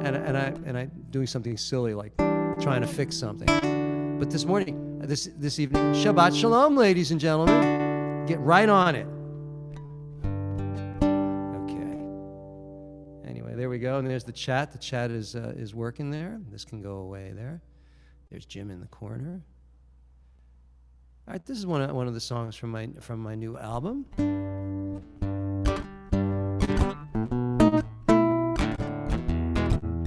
and I doing something silly like trying to fix something. But this morning, this evening, Shabbat Shalom, ladies and gentlemen. Get right on it. Okay. Anyway, there we go. And there's the chat. The chat is working there. This can go away there. There's Jim in the corner. All right, this is one of the songs from my new album.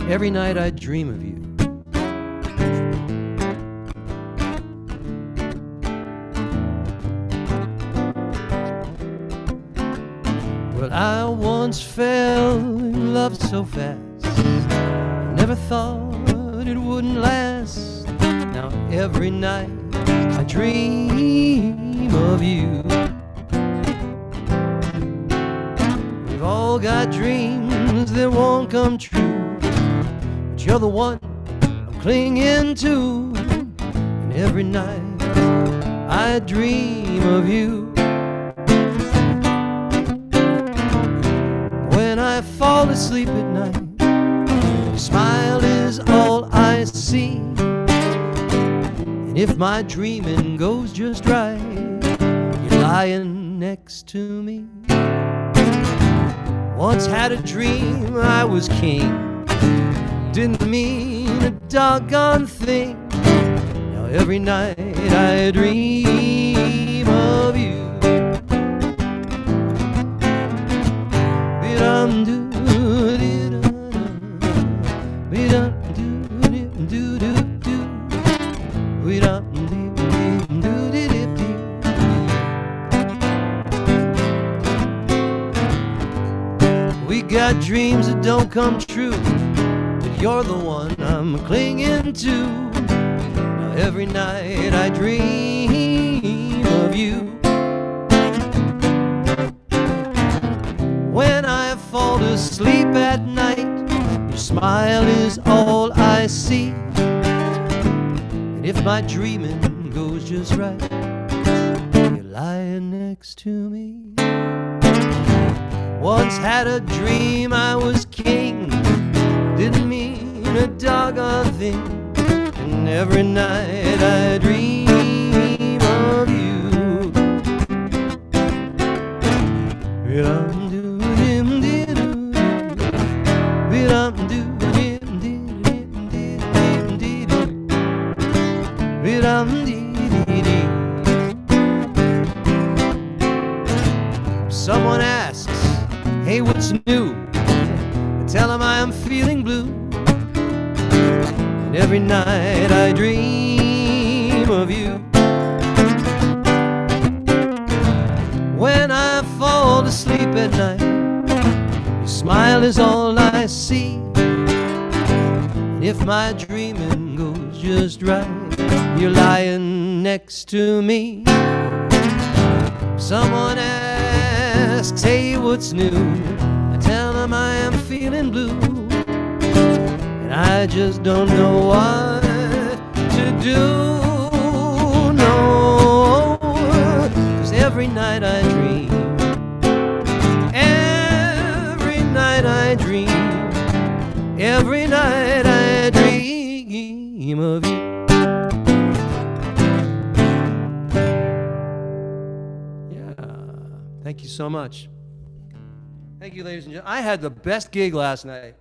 Every night I dream of you. Well, I once fell in love so fast, never thought it wouldn't last. Now every night I dream of you. We've all got dreams that won't come true, but you're the one I'm clinging to. And every night I dream of you. When I fall asleep at night, your smile is all I see. And if my dreaming goes just right, you're lying next to me. Once had a dream I was king, didn't mean a doggone thing. Now every night I dream of you. We got dreams that don't come true, but you're the one I'm clinging to. Now every night I dream of you. When I fall to sleep at night, your smile is all I see. And if my dreaming goes just right, you're lying next to me. Once had a dream I was king, didn't mean a doggone thing. And every night I dream of you. Someone asks, hey, what's new? I tell them I am feeling blue. And every night I dream of you. When I fall to sleep at night, your smile is all I see. And if my dreaming goes just right, you're lying next to me. Someone asks, hey, what's new? I tell them I am feeling blue. And I just don't know what to do. No, 'cause every night I dream. Every night I dream. Every night I dream of you. Thank you so much. Thank you, ladies and gentlemen. I had the best gig last night.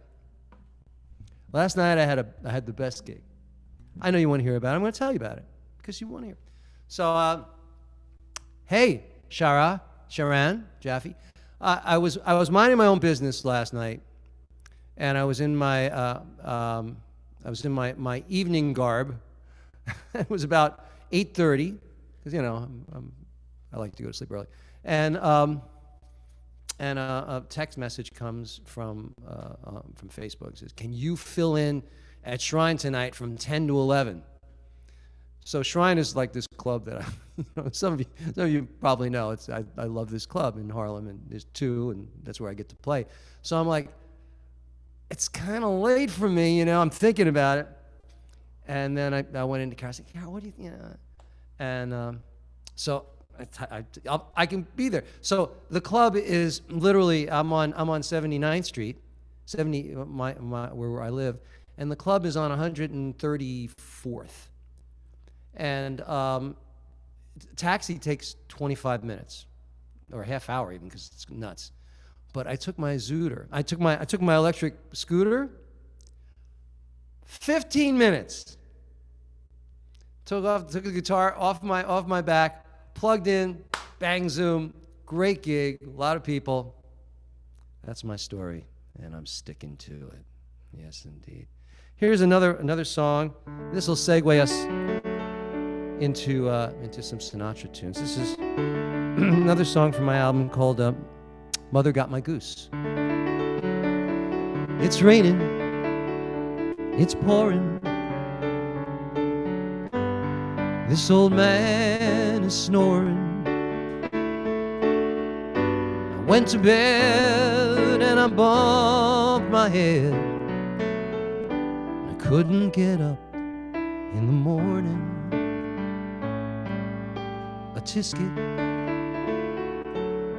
Last night I had the best gig. I know you want to hear about it. I'm going to tell you about it because you want to hear. So, hey, Sharan, Jaffe. I was minding my own business last night, and I was in my my evening garb. It was about 8:30 because I like to go to sleep early. And a text message comes from Facebook. It says, "Can you fill in at Shrine tonight from 10 to 11?" So Shrine is like this club that some of you probably know. I love this club in Harlem, and there's two, and that's where I get to play. So I'm like, it's kind of late for me, I'm thinking about it. And then I went into Carol. I said, "Carol, what do you?" And so. I can be there. So the club is literally, I'm on 79th Street, where I live, and the club is on 134th. And taxi takes 25 minutes, or a half hour even, because it's nuts. But I took my Zooter. I took my electric scooter. 15 minutes. Took the guitar off my back, plugged in, bang, zoom. Great gig, a lot of people. That's my story, and I'm sticking to it. Yes, indeed. Here's another song. This will segue us into some Sinatra tunes. This is another song from my album called Mother Got My Goose. It's raining, it's pouring, this old man is snoring. I went to bed and I bumped my head. I couldn't get up in the morning. A tisket,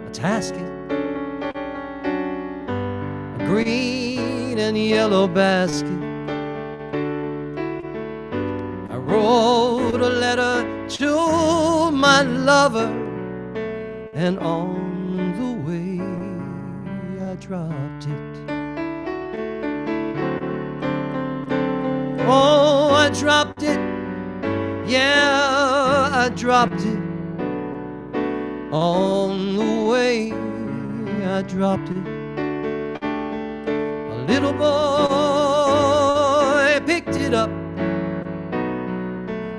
a tasket, a green and yellow basket. I wrote a letter to my lover, and on the way I dropped it. Oh, I dropped it, yeah, I dropped it. On the way I dropped it. A little boy picked it up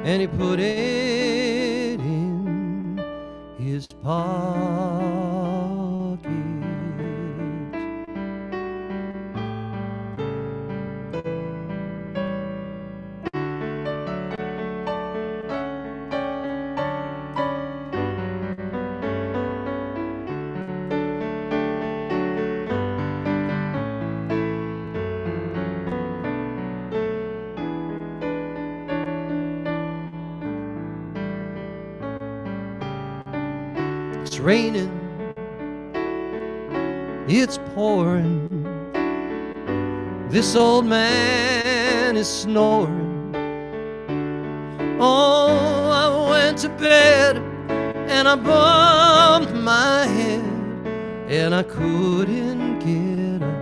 and he put it in his pocket. It's raining, it's pouring, this old man is snoring. Oh, I went to bed and I bumped my head, and I couldn't get up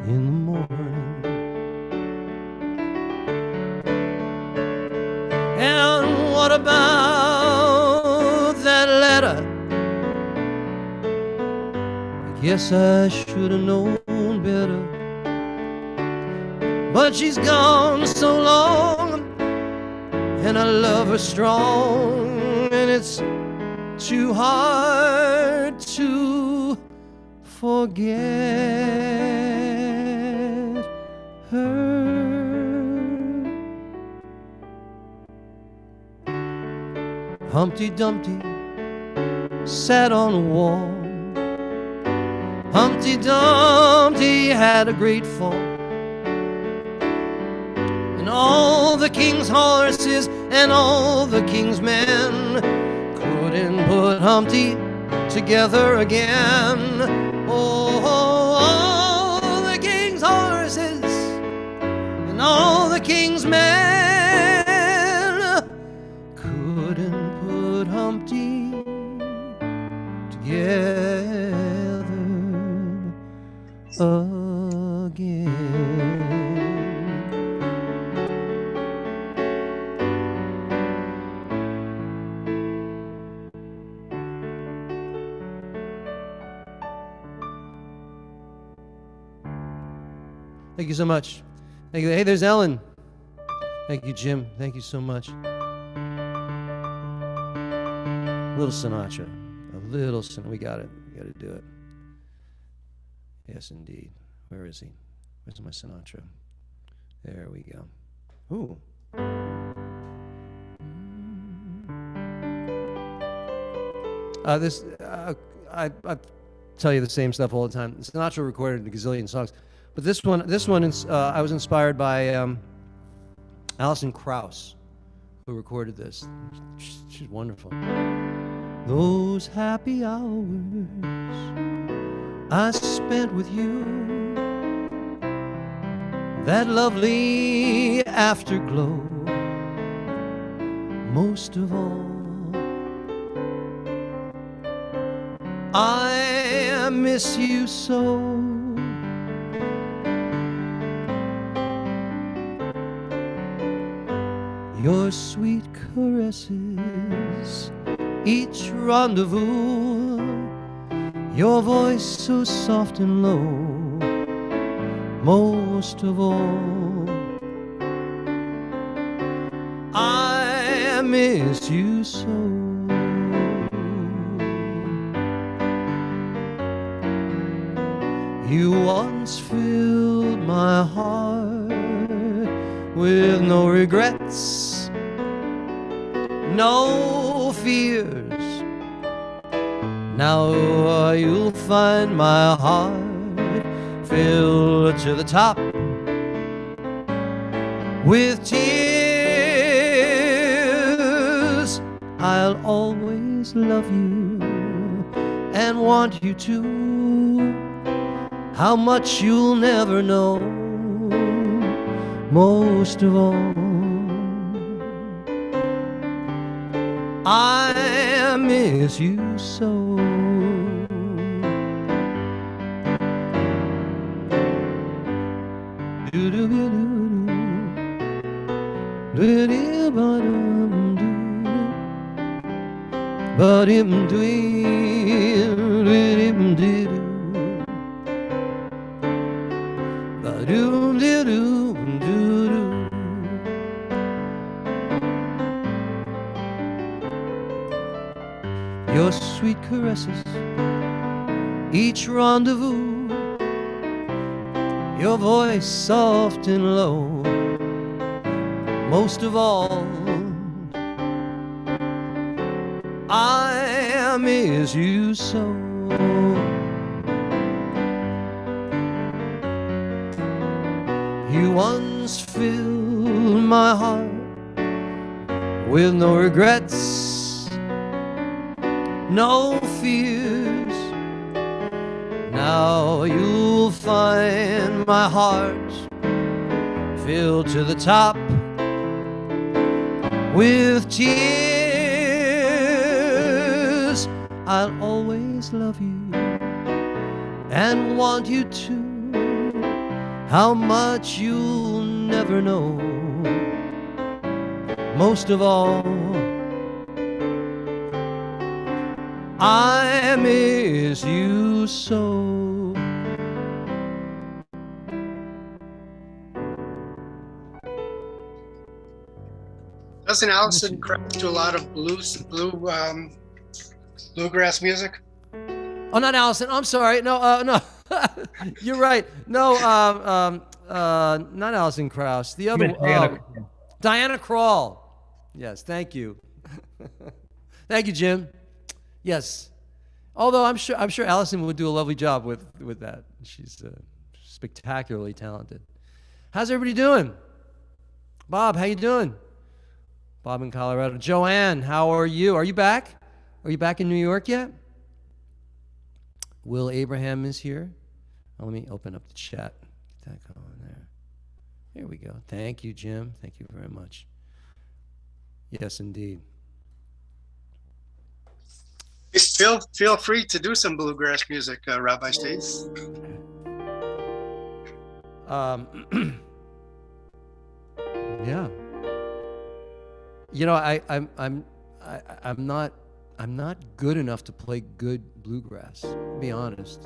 in the morning. And what about that letter? Yes, I should have known better, but she's gone so long, and I love her strong, and it's too hard to forget her. Humpty Dumpty sat on a wall. Humpty Dumpty had a great fall, and all the king's horses and all the king's men couldn't put Humpty together again. Oh, all the king's horses and all the king's men couldn't put Humpty together again. Thank you so much. Thank you. Hey, there's Ellen. Thank you, Jim. Thank you so much. A little Sinatra. A little Sinatra. We got it. We got to do it. Yes, indeed. Where is he? Where's my Sinatra? There we go. Ooh. I tell you the same stuff all the time. Sinatra recorded a gazillion songs, but this one I was inspired by Alison Krauss, who recorded this. She's wonderful. Those happy hours I spent with you that lovely afterglow. Most of all, I miss you so. Your sweet caresses, each rendezvous, your voice so soft and low. Most of all, I miss you so. You once filled my heart with no regrets, no fears. Now you'll find my heart filled to the top with tears. I'll always love you and want you to. How much you'll never know. Most of all, I miss you so. Your sweet caresses, each rendezvous, your voice soft and low. Most of all, I miss you so. You once filled my heart with no regrets, no fears. Now you'll find my heart filled to the top with tears. I'll always love you and want you to. How much you'll never know. Most of all, I miss you so. Doesn't Alison Krauss do a lot of bluegrass music? Oh, not Allison. I'm sorry. No, no. You're right. No, not Alison Krauss. The other Diana Krall. Yes, thank you. Thank you, Jim. Yes. Although I'm sure Allison would do a lovely job with that. She's spectacularly talented. How's everybody doing? Bob, how you doing? Bob in Colorado. Joanne, how are you? Are you back? Are you back in New York yet? Will Abraham is here. Let me open up the chat. Get that going there. Here we go. Thank you, Jim. Thank you very much. Yes, indeed. Feel free to do some bluegrass music, Rabbi States. Yeah. You know, I'm not good enough to play good bluegrass. To be honest.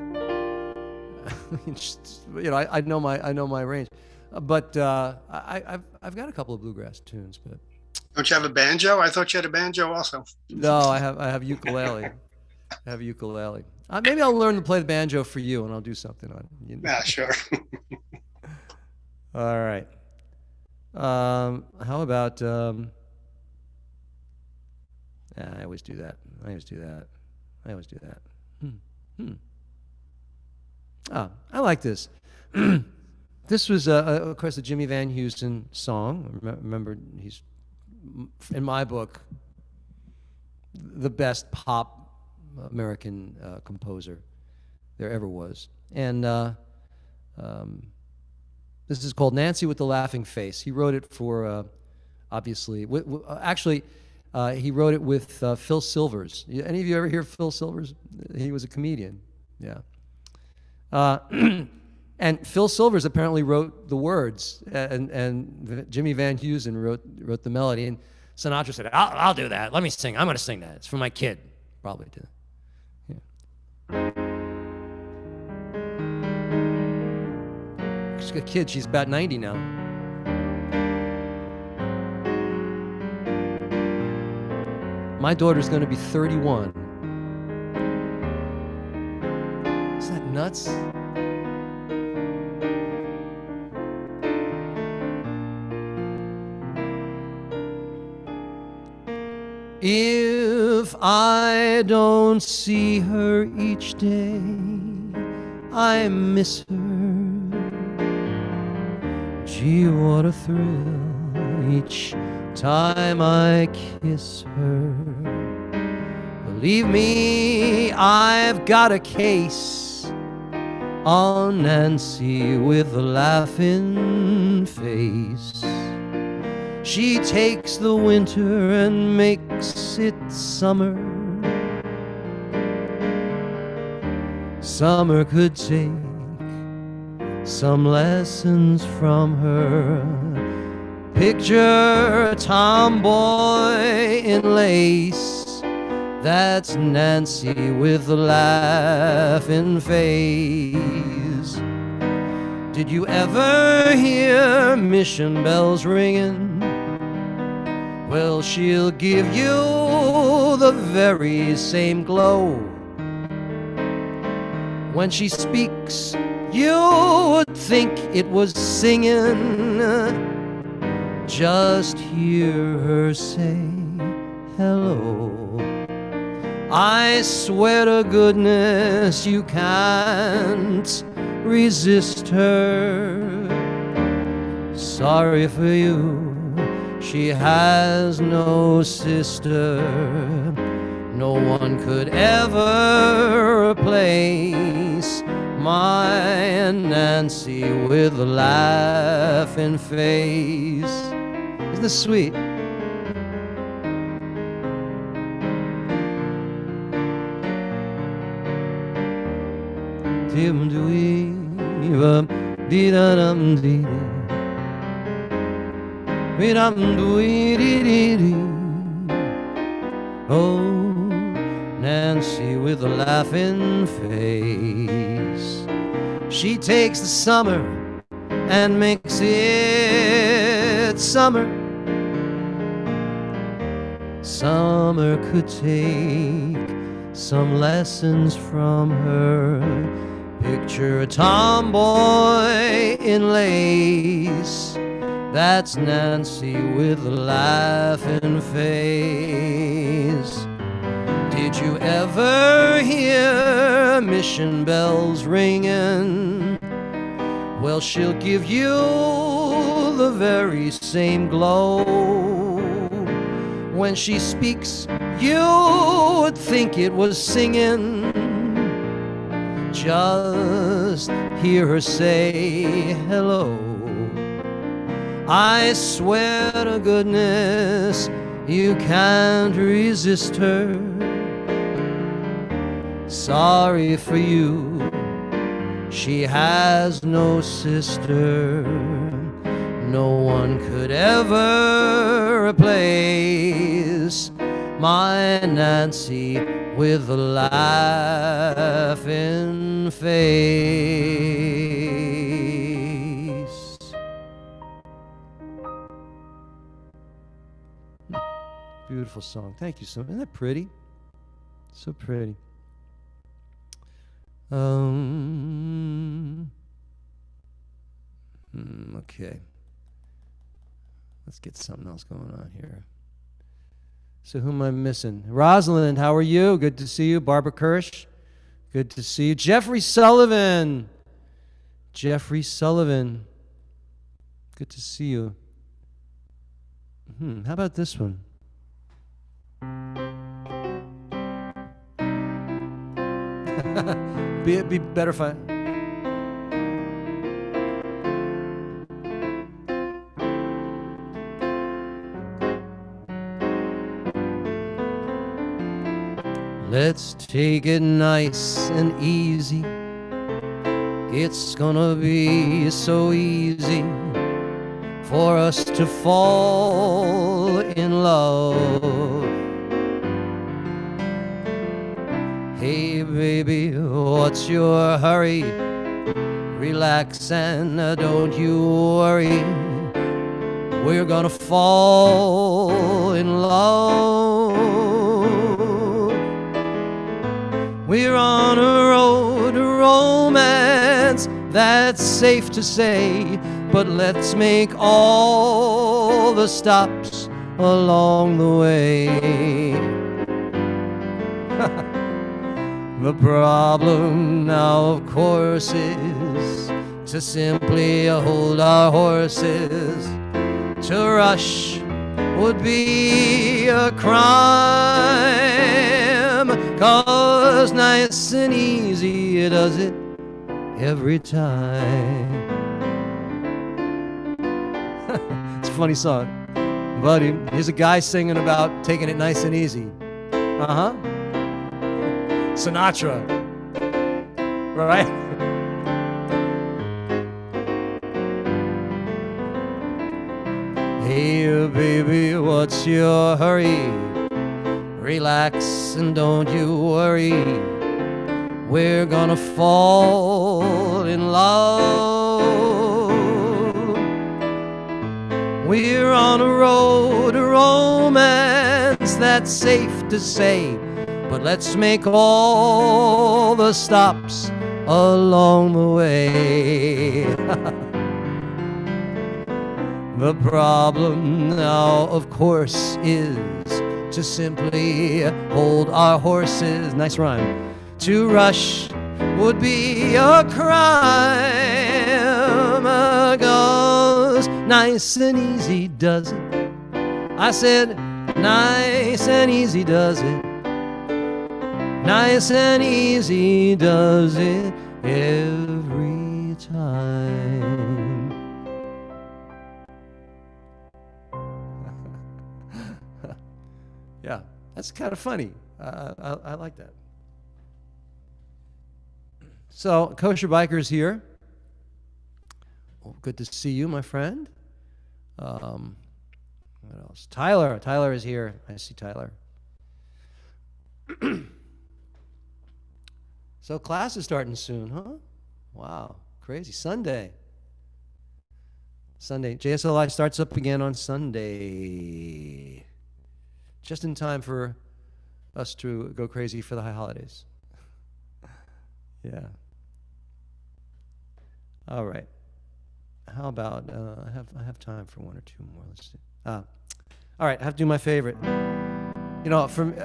You know, I know my range, but I've got a couple of bluegrass tunes. But don't you have a banjo? I thought you had a banjo also. No, I have ukulele. I have ukulele. Maybe I'll learn to play the banjo for you, and I'll do something on it. You know? Yeah, sure. All right. How about? I always do that. I like this. This was, of course, a Jimmy Van Heusen song. Remember, he's, in my book, the best pop American composer there ever was. And This is called Nancy with the Laughing Face. He wrote it for, obviously, actually, he wrote it with Phil Silvers. Any of you ever hear Phil Silvers? He was a comedian. Yeah. And Phil Silvers apparently wrote the words, and Jimmy Van Heusen wrote the melody. And Sinatra said, I'll do that. Let me sing. I'm going to sing that. It's for my kid. Probably too. Yeah. She's got a kid. She's about 90 now. My daughter's going to be 31. Isn't that nuts? If I don't see her each day, I miss her. Gee, what a thrill each time I kiss her. Believe me, I've got a case on Nancy with a laughing face. She takes the winter and makes it summer. Summer could take some lessons from her. Picture a tomboy in lace. That's Nancy with a laughing face. Did you ever hear mission bells ringing? Well, she'll give you the very same glow. When she speaks, you would think it was singing. Just hear her say hello. I swear to goodness you can't resist her. Sorry for you, she has no sister. No one could ever replace my Nancy with a laughing face. Isn't this sweet? Oh, Nancy with a laughing face. She takes the summer and makes it summer. Summer could take some lessons from her. Picture a tomboy in lace. That's Nancy with a laughing face. Did you ever hear mission bells ringing? Well, she'll give you the very same glow. When she speaks, you would think it was singing. Just hear her say hello. I swear to goodness you can't resist her. Sorry for you, she has no sister. No one could ever replace my Nancy with a laughing face. Beautiful song. Thank you so much. Isn't that pretty? So pretty. Okay. Let's get something else going on here. So who am I missing? Rosalind, how are you? Good to see you. Barbara Kirsch, good to see you. Jeffrey Sullivan. Jeffrey Sullivan, good to see you. How about this one? Be better if I... Let's take it nice and easy. It's gonna be so easy for us to fall in love. Hey baby, what's your hurry? Relax and don't you worry. We're gonna fall in love. We're on a road to romance, that's safe to say, but let's make all the stops along the way. The problem now, of course, is to simply hold our horses. To rush would be a crime, 'cause nice and easy does it every time. It's a funny song, but here's a guy singing about taking it nice and easy. Sinatra, right? Hey baby, what's your hurry? Relax and don't you worry. We're gonna fall in love. We're on a road to romance, that's safe to say, but let's make all the stops along the way. The problem now, of course, is to simply hold our horses. Nice rhyme. To rush would be a crime, 'cause nice and easy does it. I said, nice and easy does it. Nice and easy does it every time. Yeah, that's kind of funny. I like that. So, Kosher Biker's here. Well, good to see you, my friend. What else? Tyler is here. I see Tyler. So class is starting soon, huh? Wow, crazy. Sunday. JSLI starts up again on Sunday. Just in time for us to go crazy for the high holidays. Yeah. All right. How about I have time for one or two more. Let's see. All right, I have to do my favorite. You know, from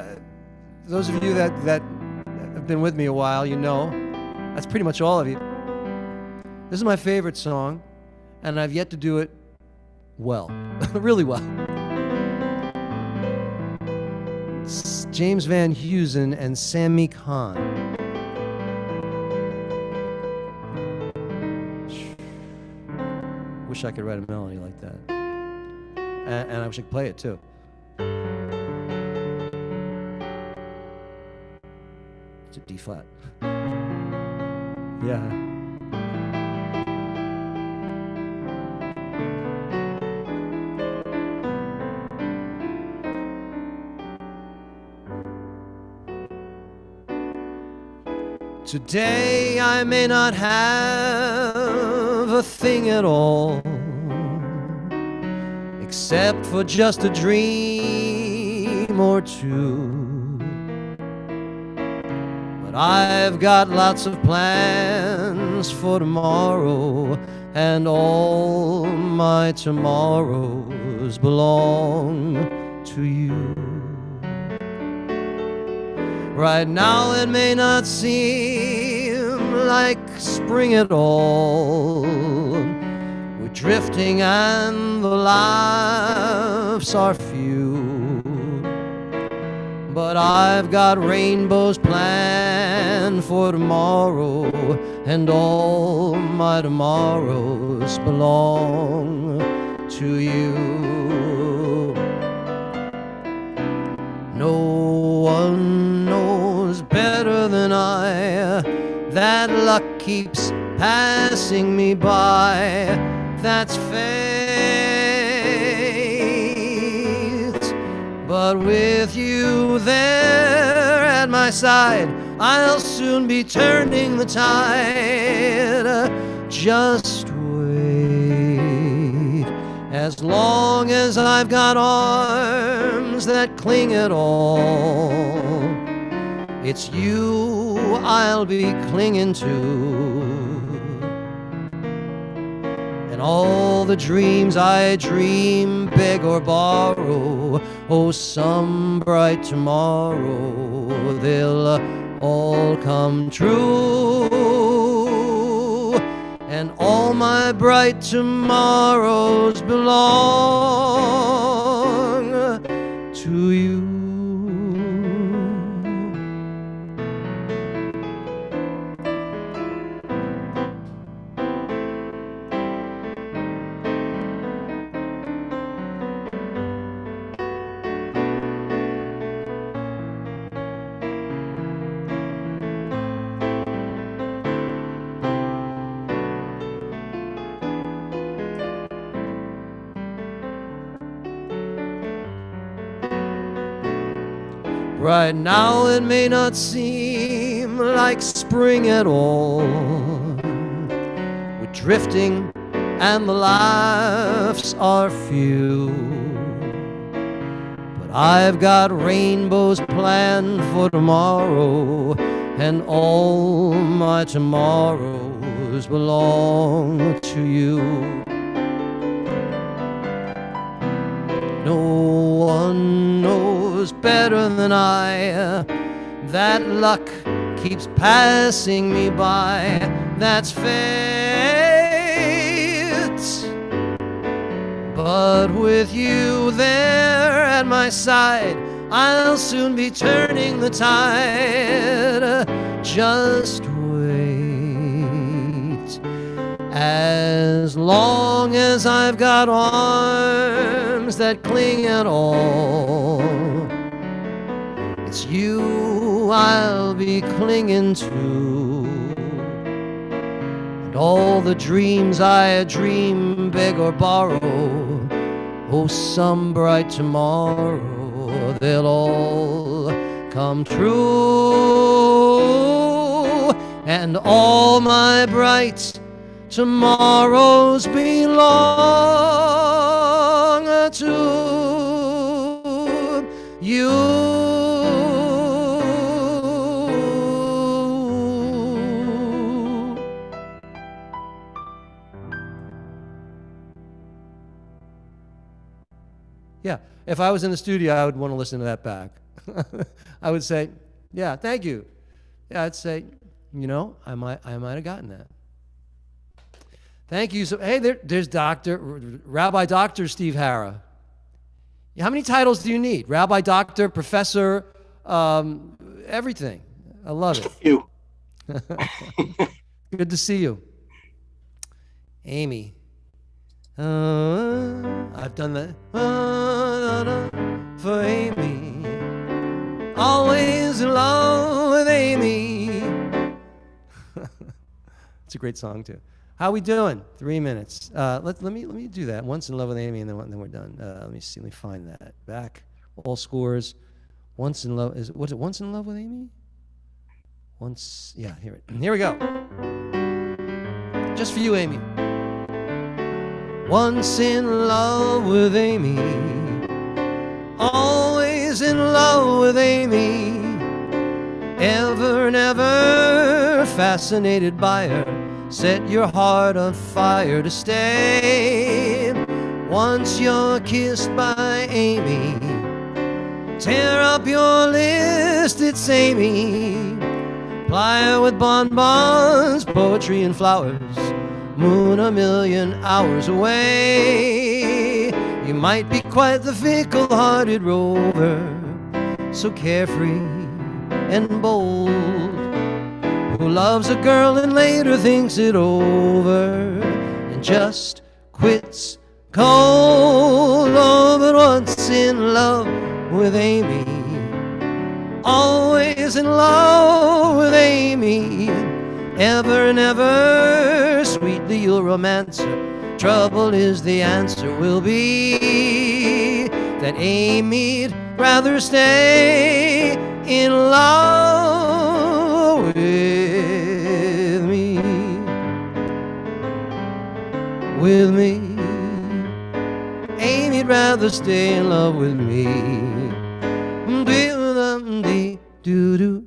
those of you that have been with me a while, you know, that's pretty much all of you. This is my favorite song, and I've yet to do it well, really well. It's James Van Heusen and Sammy Khan. Wish I could write a melody like that. And I wish I could play it too. It's a D flat. Yeah. Today I may not have a thing at all, except for just a dream or two. But I've got lots of plans for tomorrow, and all my tomorrows belong to you. Right now it may not seem like spring at all. We're drifting and the lives are few. But I've got rainbows planned for tomorrow, and all my tomorrows belong to you. No one knows that luck keeps passing me by. That's fate. But with you there at my side, I'll soon be turning the tide. Just wait. As long as I've got arms that cling at all, it's you I'll be clinging to. And all the dreams I dream, beg or borrow, oh, some bright tomorrow, they'll all come true. And all my bright tomorrows belong to you. Right now it may not seem like spring at all. We're drifting and the laughs are few. But I've got rainbows planned for tomorrow, and all my tomorrows belong to you. No one knows better than I that luck keeps passing me by. That's fate. But with you there at my side, I'll soon be turning the tide. Just wait. As long as I've got arms that cling at all, it's you I'll be clinging to. And all the dreams I dream, beg or borrow, oh, some bright tomorrow, they'll all come true. And all my bright tomorrows belong to you. Yeah, if I was in the studio, I would want to listen to that back. I would say, yeah, thank you. Yeah, I'd say, you know, I might have gotten that. Thank you. So, hey, there's Rabbi Dr. Steve Harra. How many titles do you need? Rabbi, Doctor, Professor, everything. I love it. You. Good to see you. Amy. I've done that for Amy. Always in love with Amy. It's a great song, too. How we doing? 3 minutes. Let me do that. Once in love with Amy, and then we're done. Let me see. Let me find that. Back. All scores. Once in love. Was it Once in Love with Amy? Once. Yeah. Here we go. Just for you, Amy. Once in love with Amy. Always in love with Amy. Ever and ever fascinated by her. Set your heart on fire to stay. Once you're kissed by Amy, tear up your list, it's Amy. Ply her with bonbons, poetry and flowers. Moon a million hours away. You might be quite the fickle-hearted rover, so carefree and bold, who loves a girl and later thinks it over and just quits cold. Oh, but once in love with Amy, always in love with Amy. Ever and ever, sweetly you'll romance her. Trouble is the answer will be that Amy'd rather stay in love with me. With me. Amy'd rather stay in love with me. Do-do-do.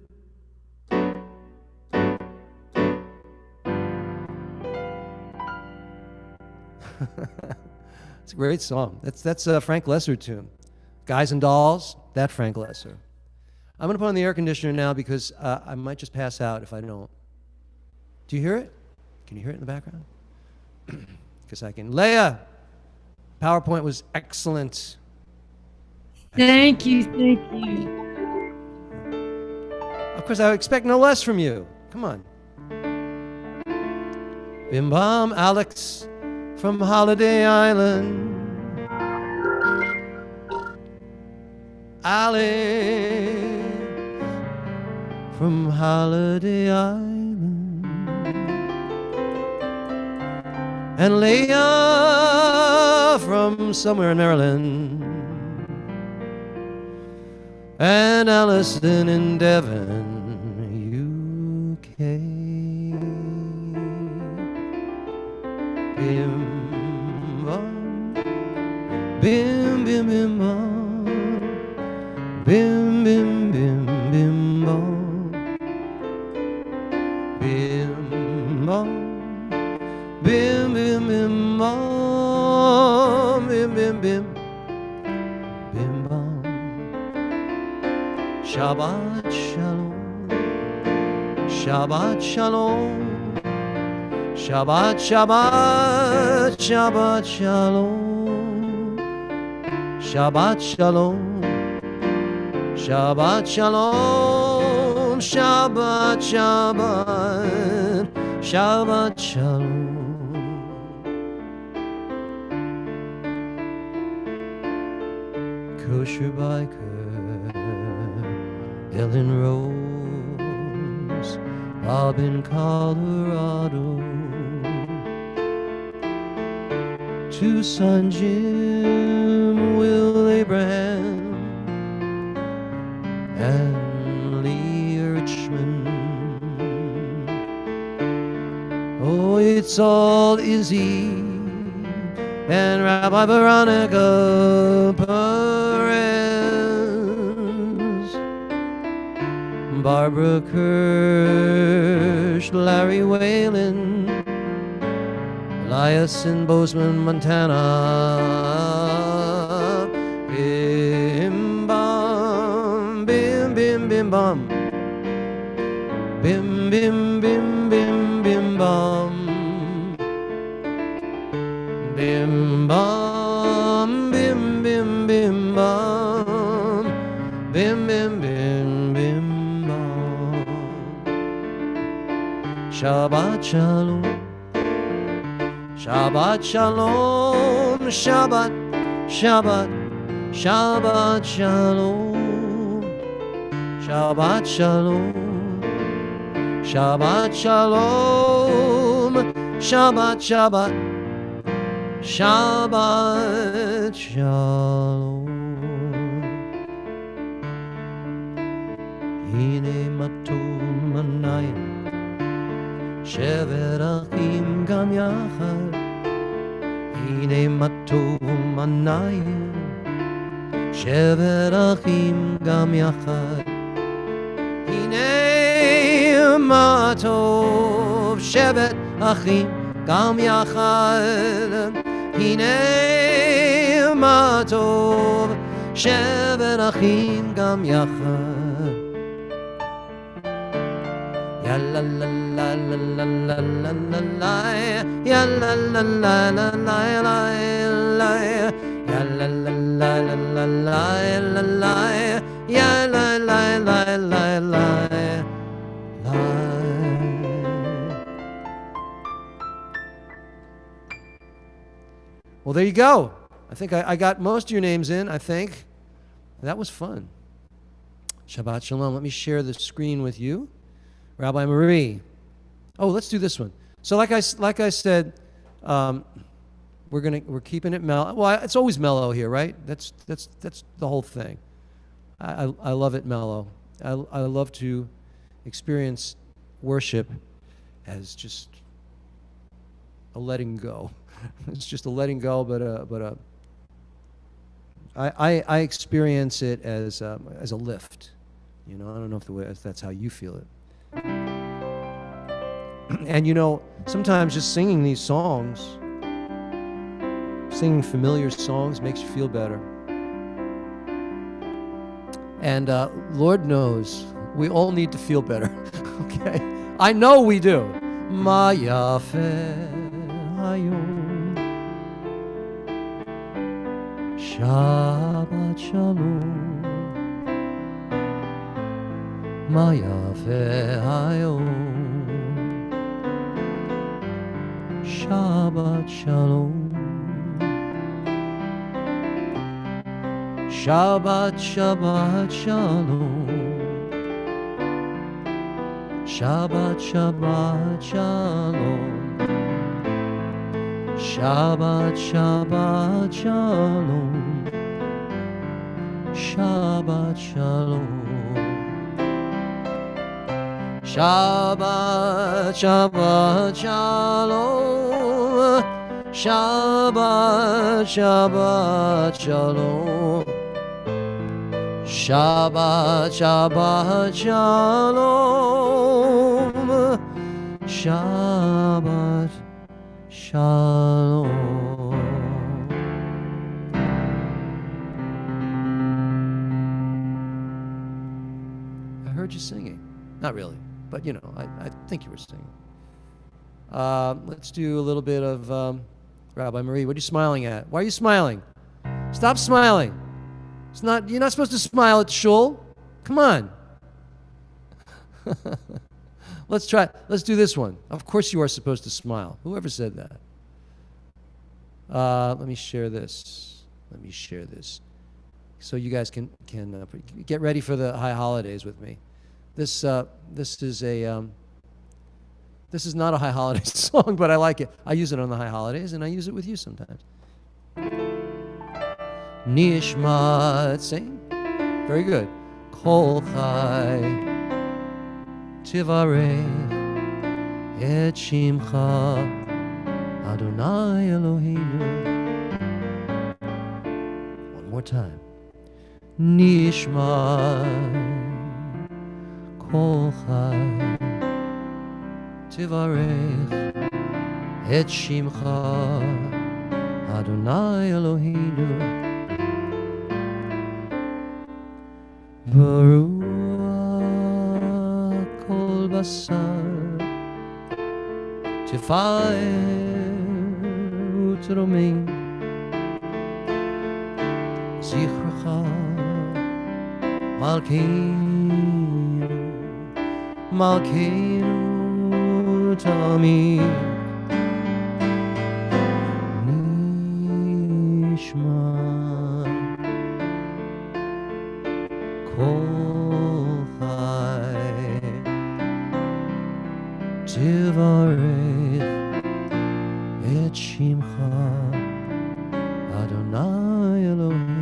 It's a great song. That's a Frank Lesser tune. Guys and Dolls, that Frank Lesser. I'm going to put on the air conditioner now because I might just pass out if I don't. Do you hear it? Can you hear it in the background? Because I can. Leah, PowerPoint was excellent. Thank you. Of course, I would expect no less from you. Come on. Bim Bam, Alex from Holiday Island. Alex from Holiday Island. And Leah from somewhere in Maryland. And Allison in Devon, UK. Bim bam, bim bim bim bam, bim bim bim bim bam, bim bam, bim bim bim bam, bim bim bim bim bam. Shabbat shalom, Shabbat shalom. Shabbat, Shabbat, Shabbat shalom. Shabbat shalom. Shabbat shalom. Shabbat, Shabbat, Shabbat shalom. Kosher biker, Ellen Rose, Robin Colorado, Tucson Jim, Will Abraham, and Lee Richmond. Oh, it's all Izzy and Rabbi Veronica Perez, Barbara Kirsch, Larry Whalen, Elias in Bozeman, Montana. Bim bam, bim bim bim bam, bim bim bim bim bim bam, bim bam, bim bim bim bam, bim bim bim bim bam. Shabbat shalom. Shabbat shalom, Shabbat, Shabbat, Shabbat shalom, Shabbat shalom, Shabbat shalom, Shabbat, Shabbat, Shabbat shalom. Hine matum manayim, shevet achim gam yachad. Hine matum manayim, shevet achim gam yachad. Hine matov shevet achim gam yachad. Hine matov shevet achim gam yachad. Ya la la la la la la la la la, ya la la la la la la la, ya la la la la la la la la, ya la la la la la la. Well, there you go. I think I got most of your names in, I think. That was fun. Shabbat shalom. Let me share the screen with you. Rabbi Marie, Oh, let's do this one. So like I said, we're keeping it mellow. Well, it's always mellow here, right? That's the whole thing. I love it mellow. I love to experience worship as just a letting go. It's just a letting go, but I experience it as a lift. You know, I don't know if that's how you feel it. And you know, sometimes just singing these songs, singing familiar songs, makes you feel better. And Lord knows, we all need to feel better. Okay, I know we do. Ma yafe hayom, Shabbat Shalom. Ma yafe hayom, Shabbat Shalom. Shabbat, Shabbat Shalom. Shabbat, Shabbat Shalom. Shabbat, Shabbat Shalom. Shabbat Shalom. Shabbat, Shabbat Shalom. Shabbat, Shabbat Shalom. Shabbat, Shabbat Shalom. Shabbat Shalom. I heard you singing. Not really, but you know, I think you were singing. Let's do a little bit of Rabbi Marie. What are you smiling at? Why are you smiling? Stop smiling. You're not supposed to smile at shul. Come on. Let's do this one. Of course you are supposed to smile. Whoever said that? Let me share this. So you guys can get ready for the high holidays with me. This is not a high holiday song, but I like it. I use it on the high holidays, and I use it with you sometimes. Nishmat, sing. Very good. Kol chai tivarech et shimcha Adonai Eloheinu. One more time. Nishmat kol chai tivarech et shimcha Adonai Eloheinu. Baruch kol basar tifaer u'tromein zichrecha malkeinu tamid nishma kol chai tivarech et shimcha Adonai Eloheinu.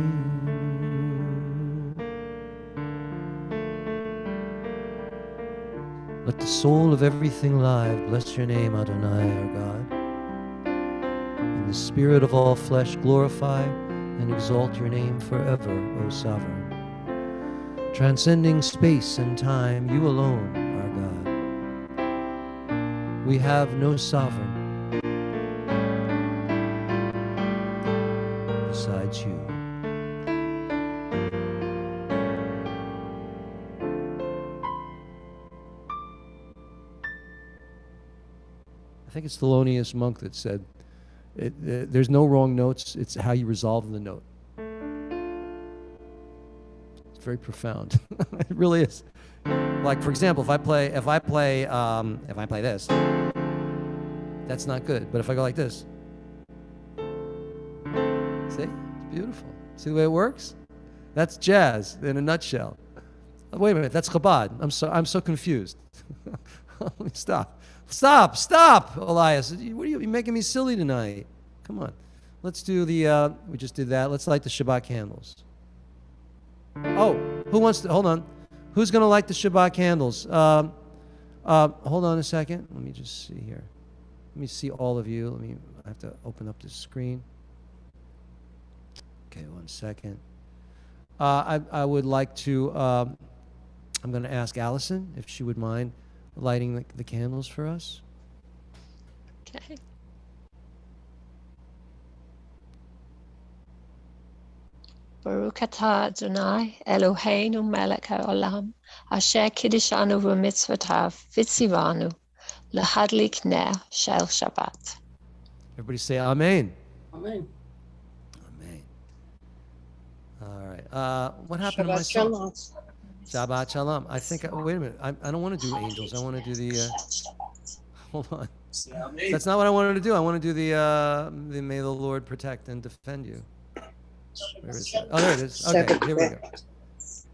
Let the soul of everything live bless your name, Adonai, our God. And the spirit of all flesh glorify and exalt your name forever, O Sovereign. Transcending space and time, you alone are God. We have no sovereign besides you. I think it's Thelonious Monk that said, there's no wrong notes, it's how you resolve the note. It's very profound. It really is. Like, for example, if I play this, that's not good. But if I go like this, see, it's beautiful. See the way it works? That's jazz in a nutshell. Wait a minute, that's Chabad. I'm so confused. Stop, Elias. What are you making me silly tonight? Come on. Let's do the, we just did that. Let's light the Shabbat candles. Oh, who wants to, hold on. Who's going to light the Shabbat candles? Hold on a second. Let me just see here. Let me see all of you. I have to open up the screen. Okay, 1 second. I would like to, I'm going to ask Allison if she would mind lighting the candles for us. Okay. Baruch atah Adonai Eloheinu melech haolam asher kiddishanu b'mitzvotav v'tzivanu lahadlik ner shel Shabbat. Everybody say Amen. Amen. Amen. All right. What happened to my song? Shabbat Shalom. I think, wait a minute. I don't want to do angels. I want to do the, hold on. That's not what I wanted to do. I want to do the may the Lord protect and defend you. Where is it? Oh, there it is. Okay, here we go.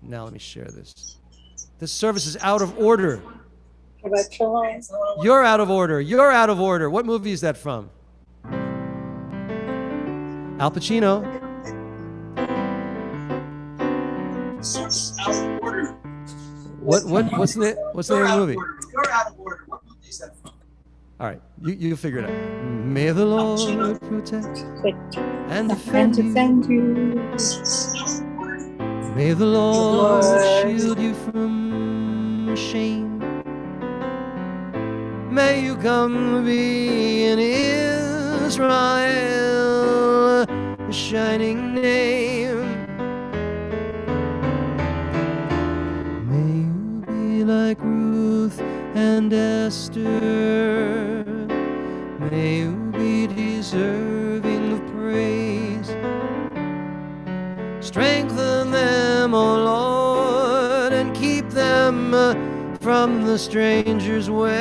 Now let me share this. This service is out of order. You're out of order. You're out of order. What movie is that from? Al Pacino. Out of order. What's the name of the movie? You're out of order. What movie is that from? All right, you figure it out. May the Lord protect and defend you. May the Lord shield you from shame. May you come to be in Israel a shining name. May you be like Ruth and Esther. May you be deserving of praise. Strengthen them, O Lord, and keep them from the stranger's ways.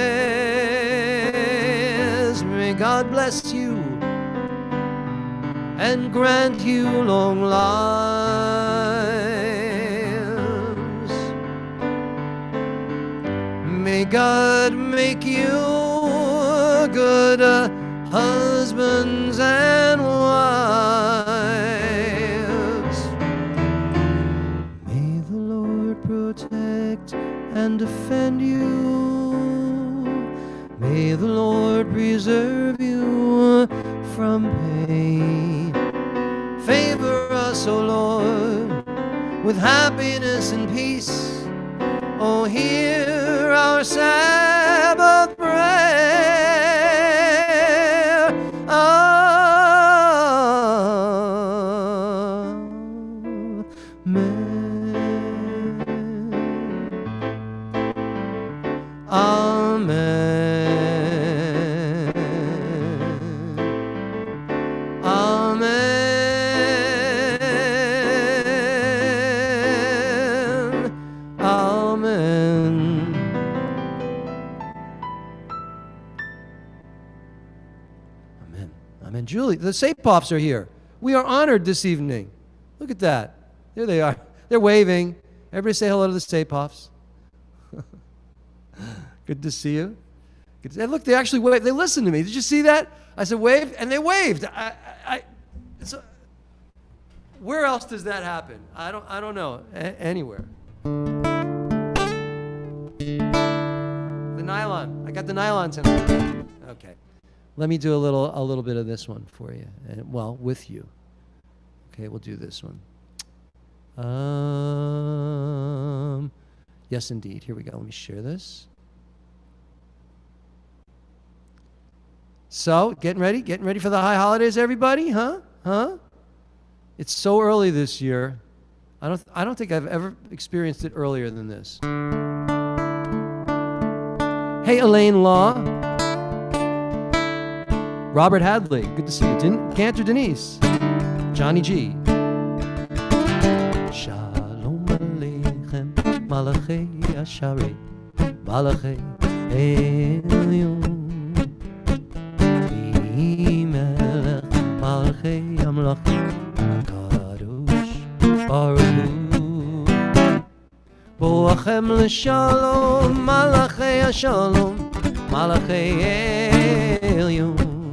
May God bless you and grant you long lives. May God make you good husbands and wives. May the Lord protect and defend you. May the Lord preserve you from pain. Favor us, O Lord, with happiness and peace. Oh, hear our Sabbath prayer. Julie, the Sapoffs are here. We are honored this evening. Look at that. There they are. They're waving. Everybody say hello to the Sapoffs. Good to see you. Good to, and look, they actually waved. They listened to me. Did you see that? I said wave, and they waved. So, where else does that happen? I don't know. Anywhere. The nylon. I got the nylon tonight. Okay. Let me do a little bit of this one for you, and well, with you. Okay, we'll do this one. Yes, indeed. Here we go. Let me share this. So, getting ready for the high holidays, everybody? Huh? It's so early this year. I don't think I've ever experienced it earlier than this. Hey, Elaine Law. Robert Hadley, good to see you. Cantor Denise. Johnny G. Shalom Aleichem, Malachei Asharei, Malachei Elyon. Melech Malachei Amlachim, Kadosh Baruch Hu. בואכם לשלום, מלאכי השלום, מלאכי עליון.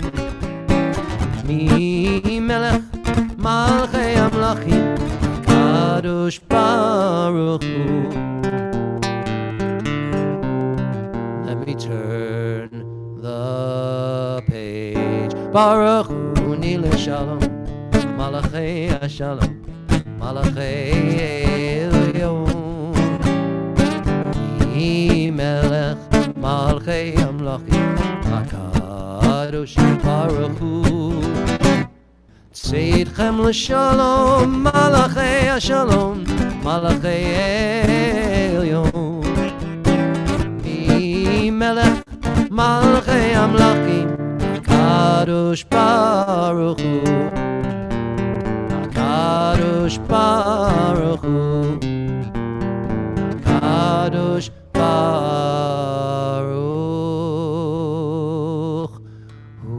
מי מלך מלכי המלכים, קדוש ברוך הוא. Let me turn the page. Baruch hu nile shalom, malachei hashalom, malachei elyon. Hi melech malchei hamlachim, hakadosh baruch hu. Tzedchem l'shalom, malachei hashalom, malachei elyon. Melech malchei amlachim, Kadosh Baruch Hu, Kadosh Baruch Hu, Kadosh Baruch Hu.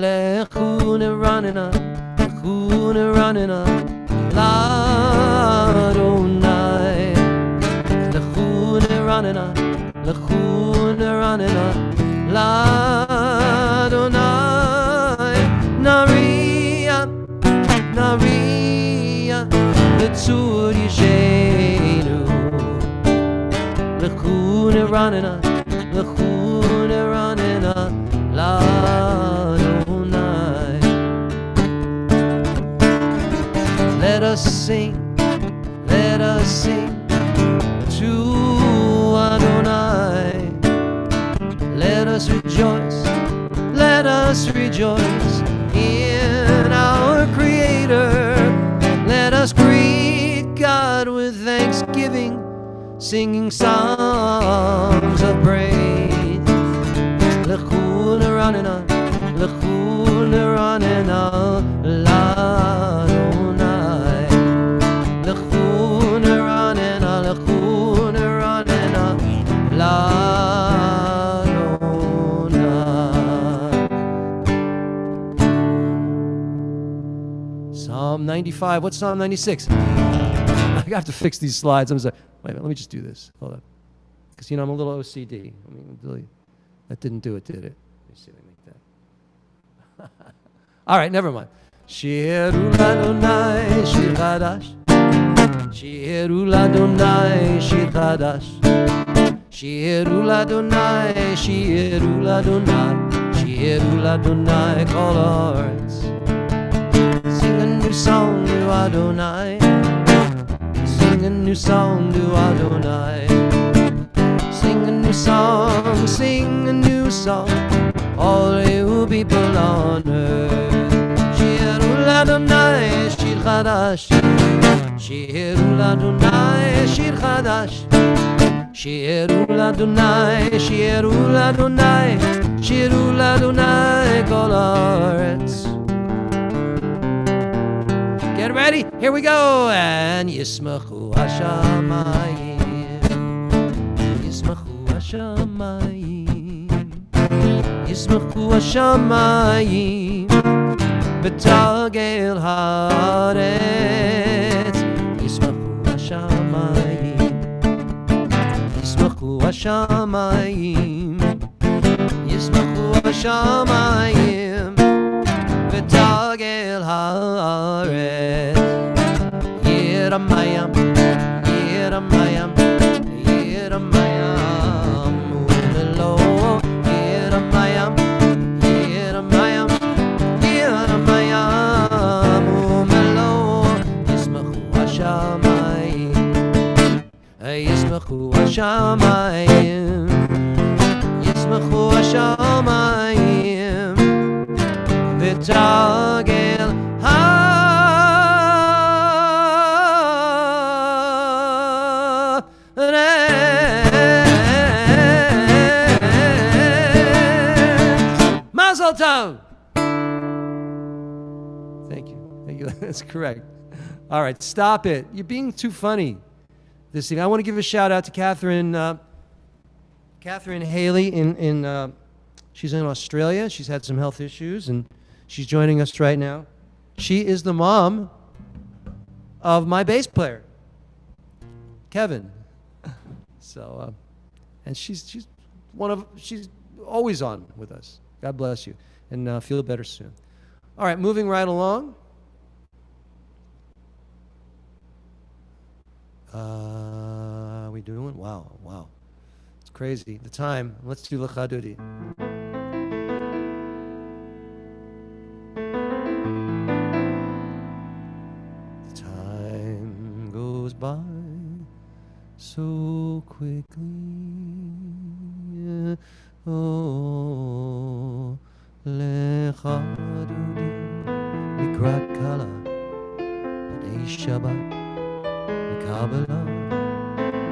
Lechu neranena, Ranina, Ladonai, Lechune Ranina, Ladonai, Naria, Letzur Yishenu, Lechune Ranina, Ladonai. Let us sing to Adonai. Let us rejoice in our Creator. Let us greet God with thanksgiving, singing songs of praise. Lechuna ranena, Ladonai. Lechuna ranena, Ladonai. Psalm 95. What's Psalm 96? I have to fix these slides. I'm sorry. Wait a minute. Let me just do this. Hold on. Because, I'm a little OCD. I mean, really, that didn't do it, did it? Let me see if I make that. All right, never mind. Shiru l'Adonai shir chadash. Shiru l'Adonai shir chadash. Shiru l'Adonai, shiru l'Adonai kol haaretz. Sing a new song to Adonai. Sing a new song to Adonai. Sing a new song, sing a new song. All you people on earth. Shiru l'Adonai shir chadash. Shiru l'Adonai shir chadash. Shiru l'Adonai, shiru l'Adonai kol haaretz. Get ready, here we go. And Yismachu Hashamayim, Yismachu Hashamayim, Yismachu Hashamayim, B'tagel haaretz. Yismachu Hashamayim, Yismachu Hashamayim, Yismachu Hashamayim, V'tagel haaretz. Yiramayam, Yiramayam, Yiramayam, Umelo. Yiramayam, Yiramayam, Yiramayam, Umelo. Yismachu Hashamayim, Yismachu Hashamayim, Yismachu Hashamayim, V'tagel haaretz. Mazel tov. Thank you. That's correct. All right, stop it. You're being too funny this evening. I want to give a shout out to Catherine Haley. She's in Australia. She's had some health issues, and She's joining us right now. She is the mom of my bass player, Kevin. So, and she's always on with us. God bless you, and feel better soon. All right, moving right along. Are we doing? Wow. It's crazy. The time. Let's do Lecha Dodi. The time goes by so quickly. Oh, Lecha Dodi Likrat Kala B'nei Shabbat Kabbalah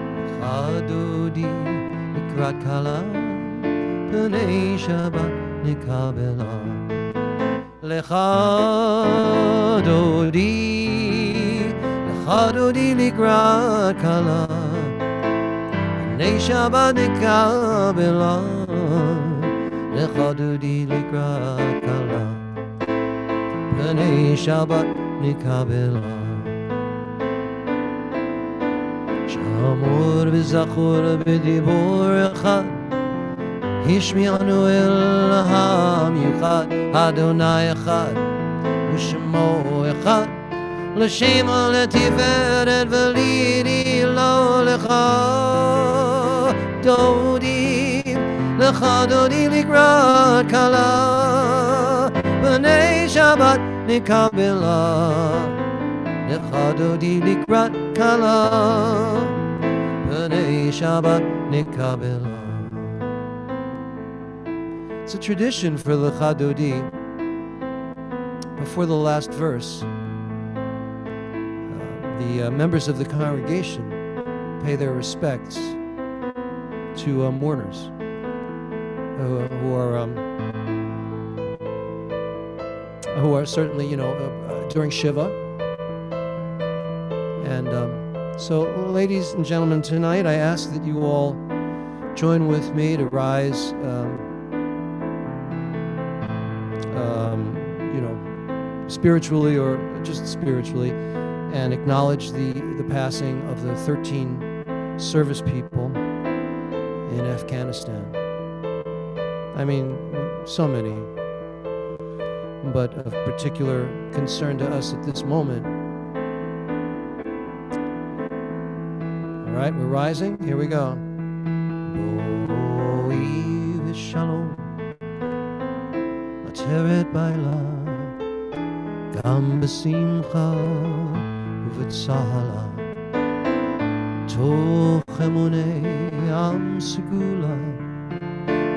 Lecha Dodi Likrat Kala B'nei Shabbat Kabbalah Lecha Dodi Likrat Kala B'nei Shabbat Kabbalah Lecha Dodi Likrat Kala B'nei Shabbat Kabbalah Shamor v'zachor b'dibor echad Hishmi'anu el ha'miuchad Adonai echad U'shemo echad L'shem l'tiferet v'lidi lo lecha Dodi Lecha Dodi Likrat Kala B'nei Shabbat Kabbalah Lecha Dodi Likrat Kala B'nei Shabbat Kabbalah. It's a tradition for Lecha Dodi. Before the last verse, the members of the congregation pay their respects to mourners who are certainly, during Shiva. And so, ladies and gentlemen, tonight I ask that you all join with me to rise, spiritually or just spiritually, and acknowledge the passing of the 13 service people in Afghanistan. I mean, so many, but of particular concern to us at this moment. All right, we're rising. Here we go. Boi Shalom, Ateret Baila, Gam B'Simcha U'V'Tzahala, Toch Emunei Am Segula,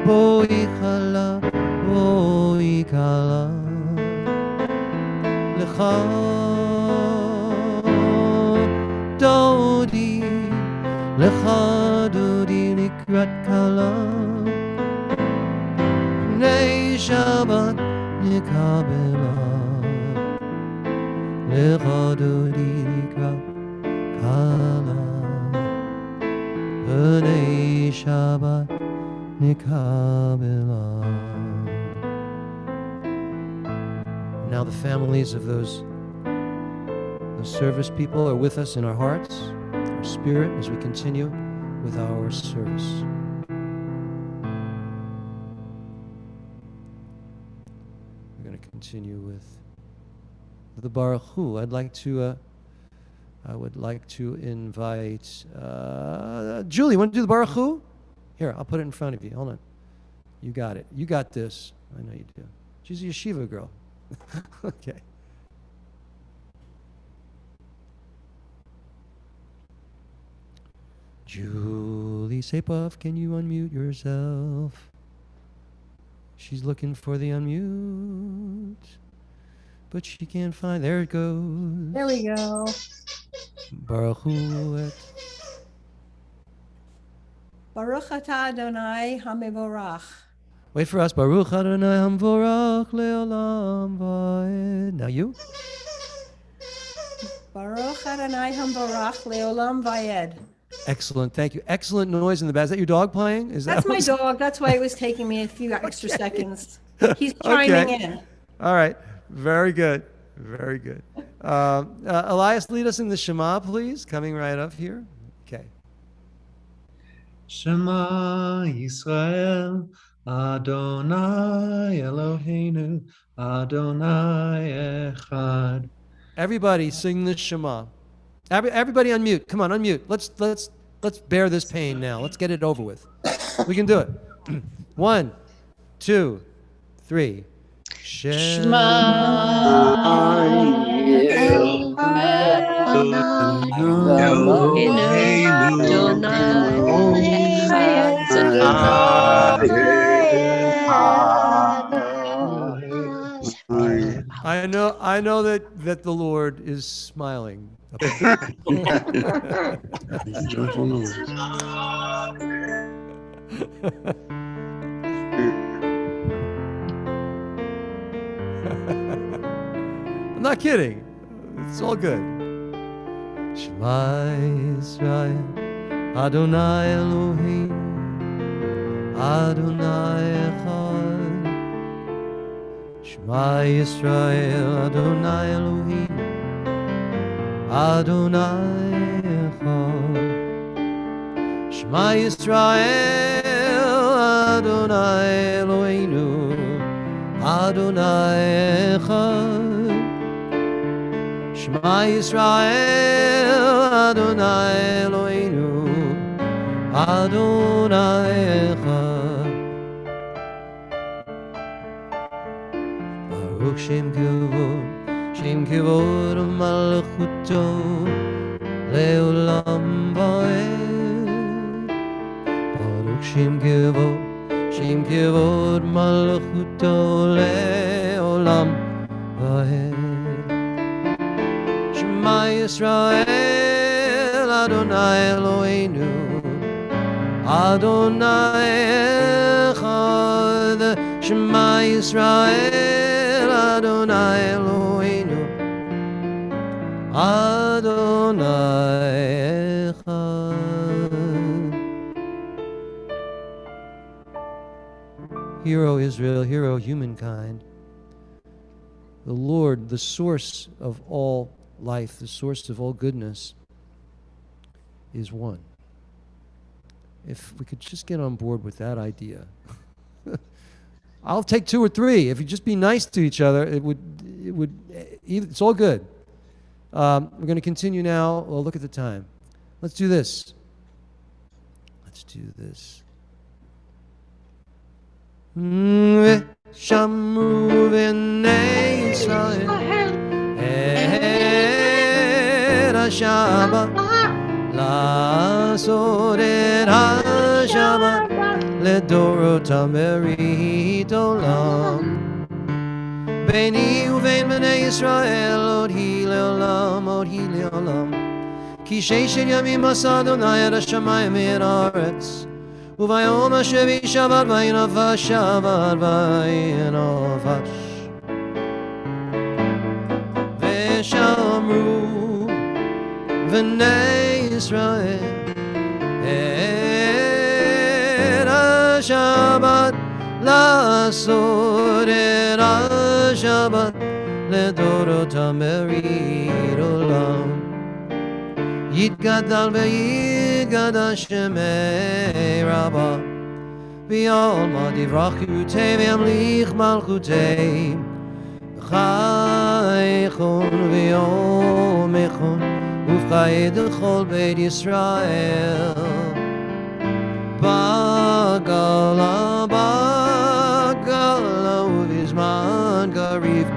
Boi Chala, Boi Kala, Lecha Dodi, Lecha Dodi Likrat Kala, B'nei Shabbat Kabbalah, Lecha Dodi Likrat Kala, B'nei Shabbat Kabbalah. Now the families of those service people are with us in our hearts, our spirit, as we continue with our service. We're going to continue with the Baruch Hu. I would like to invite Julie. Want to do the Baruch Hu? Here, I'll put it in front of you. Hold on. You got it. You got this. I know you do. She's a yeshiva girl. Okay. Julie Sapoff, can you unmute yourself? She's looking for the unmute, but she can't find. There it goes. There we go. Baruch Hu et. Baruch atah Adonai HaMevorach. Wait for us. Baruch Adonai HaMevorach le'olam va'ed. Now you. Baruch Adonai HaMevorach le'olam va'ed. Excellent. Thank you. Excellent noise in the back. Is that your dog playing? That's my dog. That's why it was taking me a few extra seconds. He's chiming in. All right. Very good. Very good. Elias, lead us in the Shema, please. Coming right up here. Okay. Shema Yisrael, Adonai Eloheinu, Adonai Echad. Everybody sing the Shema. Everybody unmute. Come on, unmute. Let's bear this pain now. Let's get it over with. We can do it. 1, 2, 3. I know that the Lord is smiling. I'm not kidding. It's all good. Shema Yisrael, Adonai Elohim, Adonai Echad. Shema Yisrael, Adonai Elohim, Adonai Echad. Shema Yisrael, Adonai Eloheinu, Adonai Echad. Shema Yisrael, Adonai Eloheinu, Adonai Echad. Baruch Shem Kivod Malchuto Leolam Vaed. Baruch Shem Kivod Malchuto Leolam Vaed. Shema Yisrael, Adonai Eloheinu, Adonai Echad. Shema Yisrael, Adonai Eloheinu, Adonai Echad. Hear, O Israel, hear, O humankind. The Lord, the source of all life, the source of all goodness, is one. If we could just get on board with that idea. I'll take 2 or 3. If you just be nice to each other, it's all good. We're going to continue now. Well, look at the time. Let's do this. Shamru v'nei Yisrael et ha-Shabbat la'asot et ha-Shabbat לדורותם ברית עולם. ביני ובין בני ישראל עוד היא לעולם, עוד היא לעולם. כי 6 ימים עשה אדוני את השמיים ואת הארץ, וביום השביעי שבת וינפש שבת וינפש. ושמרו בני ישראל Shabbat, לעשות את השבת לדורותם ברית עולם. יתגדל ויתגדל שמי רבה, בעלמא דברכותי וימליך מלכותי, בחייכון ויומכון ובחיי דכל בית ישראל. Bagala, Bagala, Uvizman, Garif,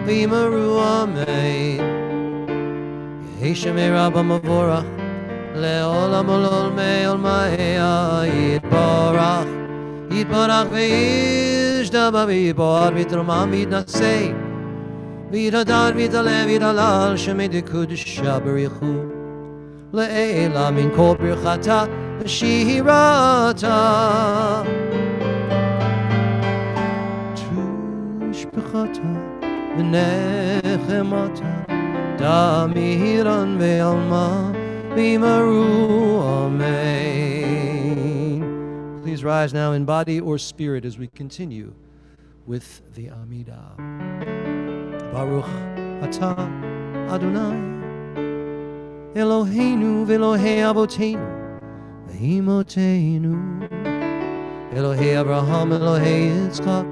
Vimaru, Amen. Yehesheme Rabba Mavorach, Leolam Olol Me'ol Ma'ea, Yitbarach Ve'ishdaba, V'yiboar, V'yitromam, V'yitnasei, V'yitadar, V'yitalem, V'yitalal, Shemedi Kudusha, B'richu, Le'ela min kol birchata, Shirata Tushbechata V'nechemata Damiran ve'alma V'imaru Amen. Please rise now in body or spirit as we continue with the Amidah. Baruch atah Adonai Eloheinu v'Elohei Avoteinu v'Imotenu Elohei Abraham, Elohei Yitzchak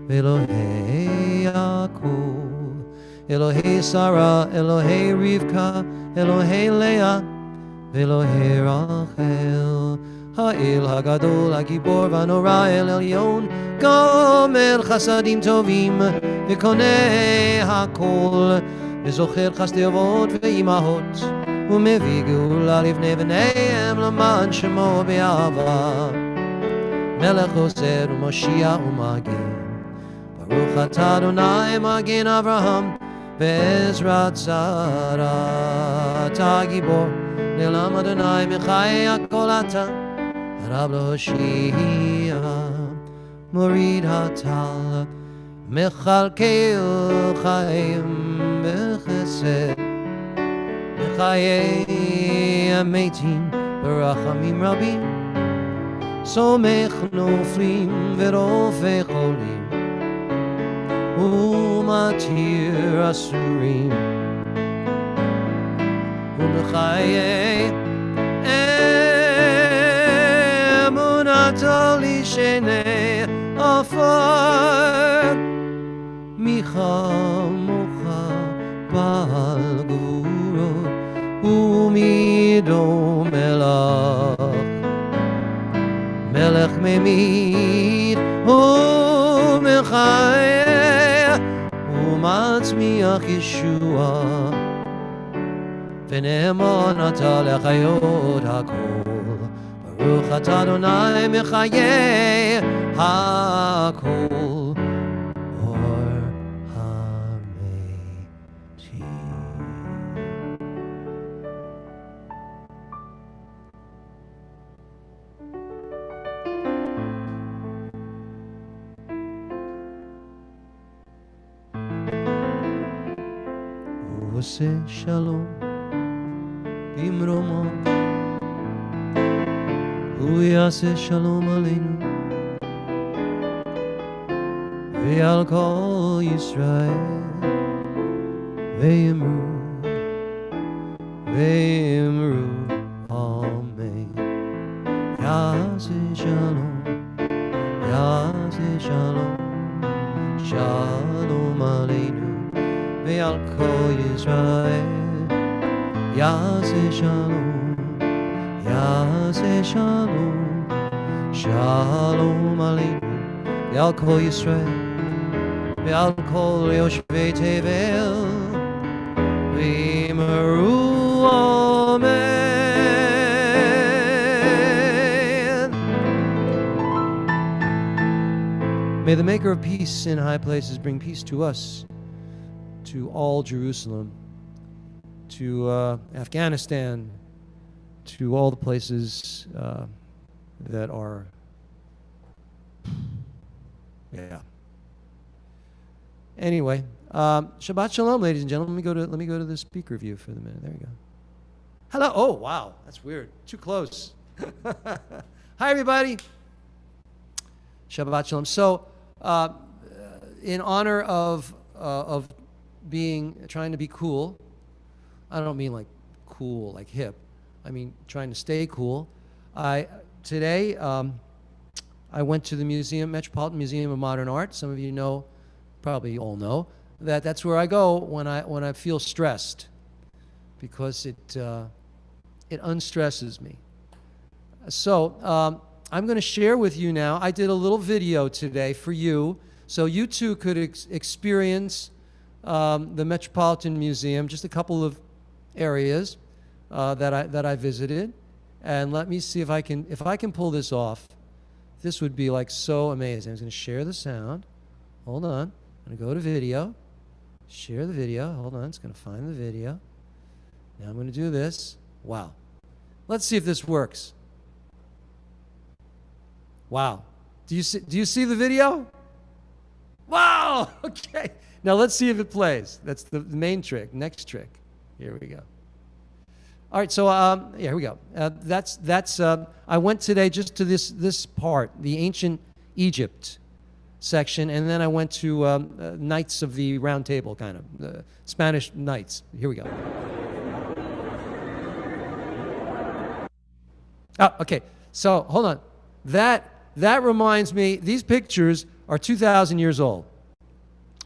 v'Elohei Yaakov Elohei Sarah, Elohei Rivka Elohei Leah v'Elohei Rachel Ha'el Hagadol Hagibor v'Anora El Elyon Gomel Chasadim Tovim v'Konei Hakol וזוכר חסדי אבות ואימהות ומביא גאולה לבני בניהם למען שמו באהבה מלך עוזר ומושיע ומגן ברוך אתה אדוני מגן אברהם בעזרת שרה אתה גיבור לעולם אדוני מחיי הכל אתה הרב להושיע מוריד הטל מחלקי חיים בחסד בחיי המתים ברחמים רבים סומך נופלים ורופא חולים ומתיר אסורים ובחיי אמונתו לשני עפר מחמוך בעל גבורות ומידו מלך ממית ומחיה ומצמיח ישוע ונאמן אתה לחיות הכל ברוך אתה אדוני מחיי הכל עושה שלום במרומו הוא יעשה שלום עלינו ועל כל ישראל ויאמרו אמן יעשה שלום שלום עלינו ועל כל ישראל יעשה שלום שלום עלינו ועל כל ישראל ועל כל יושבי תבל ואמרו אמן. May the maker of peace in high places bring peace to us, to all Jerusalem, to Afghanistan, to all the places that are, Anyway, Shabbat Shalom, ladies and gentlemen. Let me go to the speaker view for the minute. There we go. Hello. Oh, wow, that's weird. Too close. Hi, everybody. Shabbat Shalom. So, in honor of trying to be cool. I don't mean like cool, like hip. I mean trying to stay cool. Today I went to the museum, Metropolitan Museum of Modern Art. Some of you know, probably all know, that that's where I go when I feel stressed, because it unstresses me. So I'm going to share with you now. I did a little video today for you, so you too could experience the Metropolitan Museum, just a couple of areas that I visited, and let me see if I can pull this off. This would be like so amazing. I'm going to share the sound. Hold on. I'm going to go to video. Share the video. Hold on. It's going to find the video. Now I'm going to do this. Wow. Let's see if this works. Wow. Do you see the video? Wow. Okay. Now let's see if it plays. That's the main trick. Next trick. Here we go. All right. So here we go. That's. I went today just to this part, the ancient Egypt, section, and then I went to Knights of the Round Table, kind of Spanish Knights. Here we go. Oh, okay. So hold on. That reminds me. These pictures are 2,000 years old,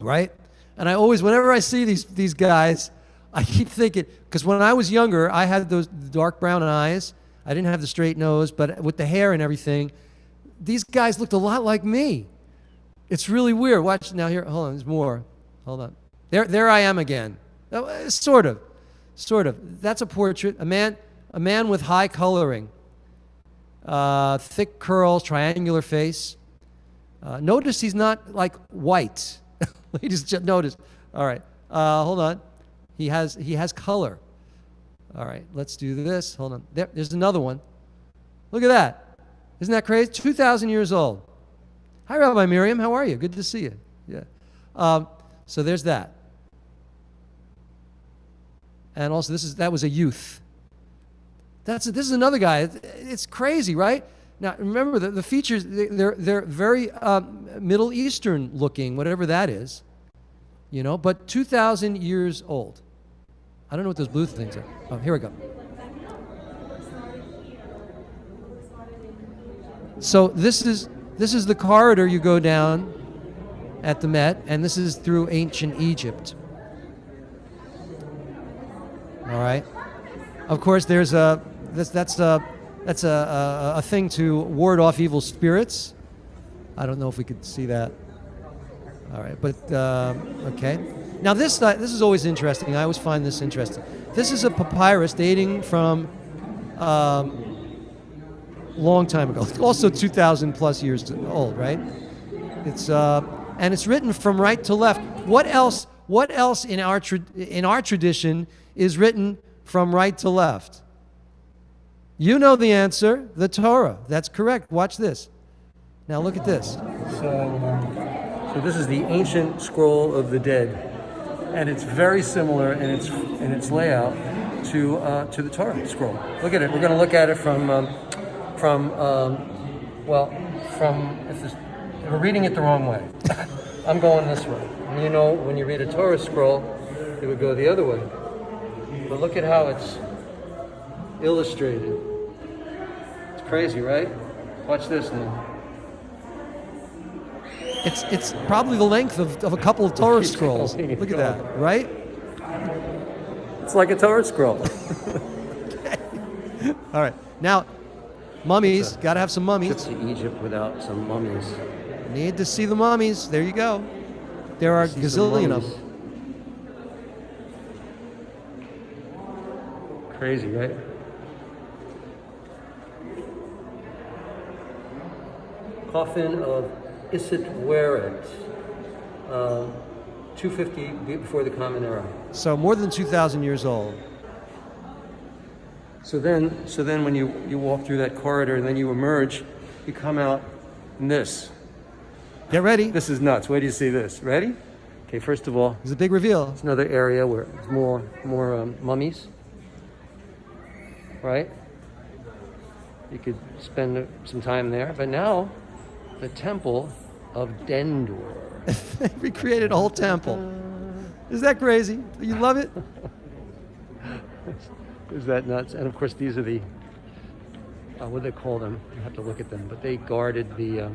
right? And I always, whenever I see these guys, I keep thinking, because when I was younger, I had those dark brown eyes. I didn't have the straight nose, but with the hair and everything, these guys looked a lot like me. It's really weird. Watch now. Here, hold on. There's more. Hold on. There I am again. Sort of. That's a portrait. A man with high coloring, thick curls, triangular face. Notice he's not like white. Ladies, just notice. All right. Hold on. He has color. All right. Let's do this. Hold on. There's another one. Look at that. Isn't that crazy? 2,000 years old. Hi, Rabbi Miriam. How are you? Good to see you. Yeah. So there's that. And also, that was a youth. This is another guy. It's crazy, right? Now, remember, the features, they're very Middle Eastern looking, whatever that is, but 2,000 years old. I don't know what those blue things are. Oh, here we go. So this is the corridor you go down at the Met, and this is through ancient Egypt. All right. Of course, that's a thing to ward off evil spirits. I don't know if we could see that. All right, but okay. Now this is always interesting. I always find this interesting. This is a papyrus dating from long time ago. It's also 2,000 plus years old, right? It's and it's written from right to left. What else in our tradition is written from right to left? You know the answer, the Torah. That's correct. Watch this. Now look at this. So this is the ancient scroll of the dead, and it's very similar in its layout to the Torah scroll. Look at it. We're going to look at it we're reading it the wrong way. I'm going this way. And when you read a Torah scroll, it would go the other way. But look at how it's illustrated. It's crazy, right? Watch this now. It's probably the length of a couple of Torah scrolls. Look at that, right? It's like a Torah scroll. Okay. All right. Now, mummies. Got to have some mummies. To Egypt without some mummies. Need to see the mummies. There you go. There are a gazillion of them. Crazy, right? Coffin of Isit Weret, 250 before the Common Era. So more than 2,000 years old. So then when you walk through that corridor and then you emerge, you come out in this. Get ready. This is nuts. Wait till you see this. Ready? Okay, first of all, there's a big reveal. It's another area where there's more mummies. Right? You could spend some time there. But now, the Temple of Dendor. They recreated a whole temple. Is that crazy? You love it? Is that nuts? And of course, these are the, what do they call them? You have to look at them. But they guarded the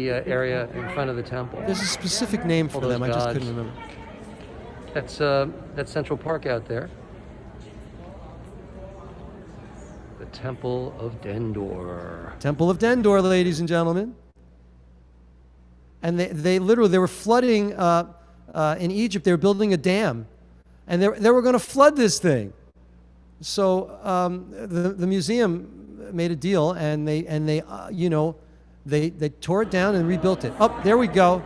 area in front of the temple. There's a specific name for them. I just couldn't remember. That's Central Park out there. The Temple of Dendor. Temple of Dendor, ladies and gentlemen. And they were flooding in Egypt. They were building a dam, and they were going to flood this thing. So the museum made a deal, and they tore it down and rebuilt it. Oh, there we go.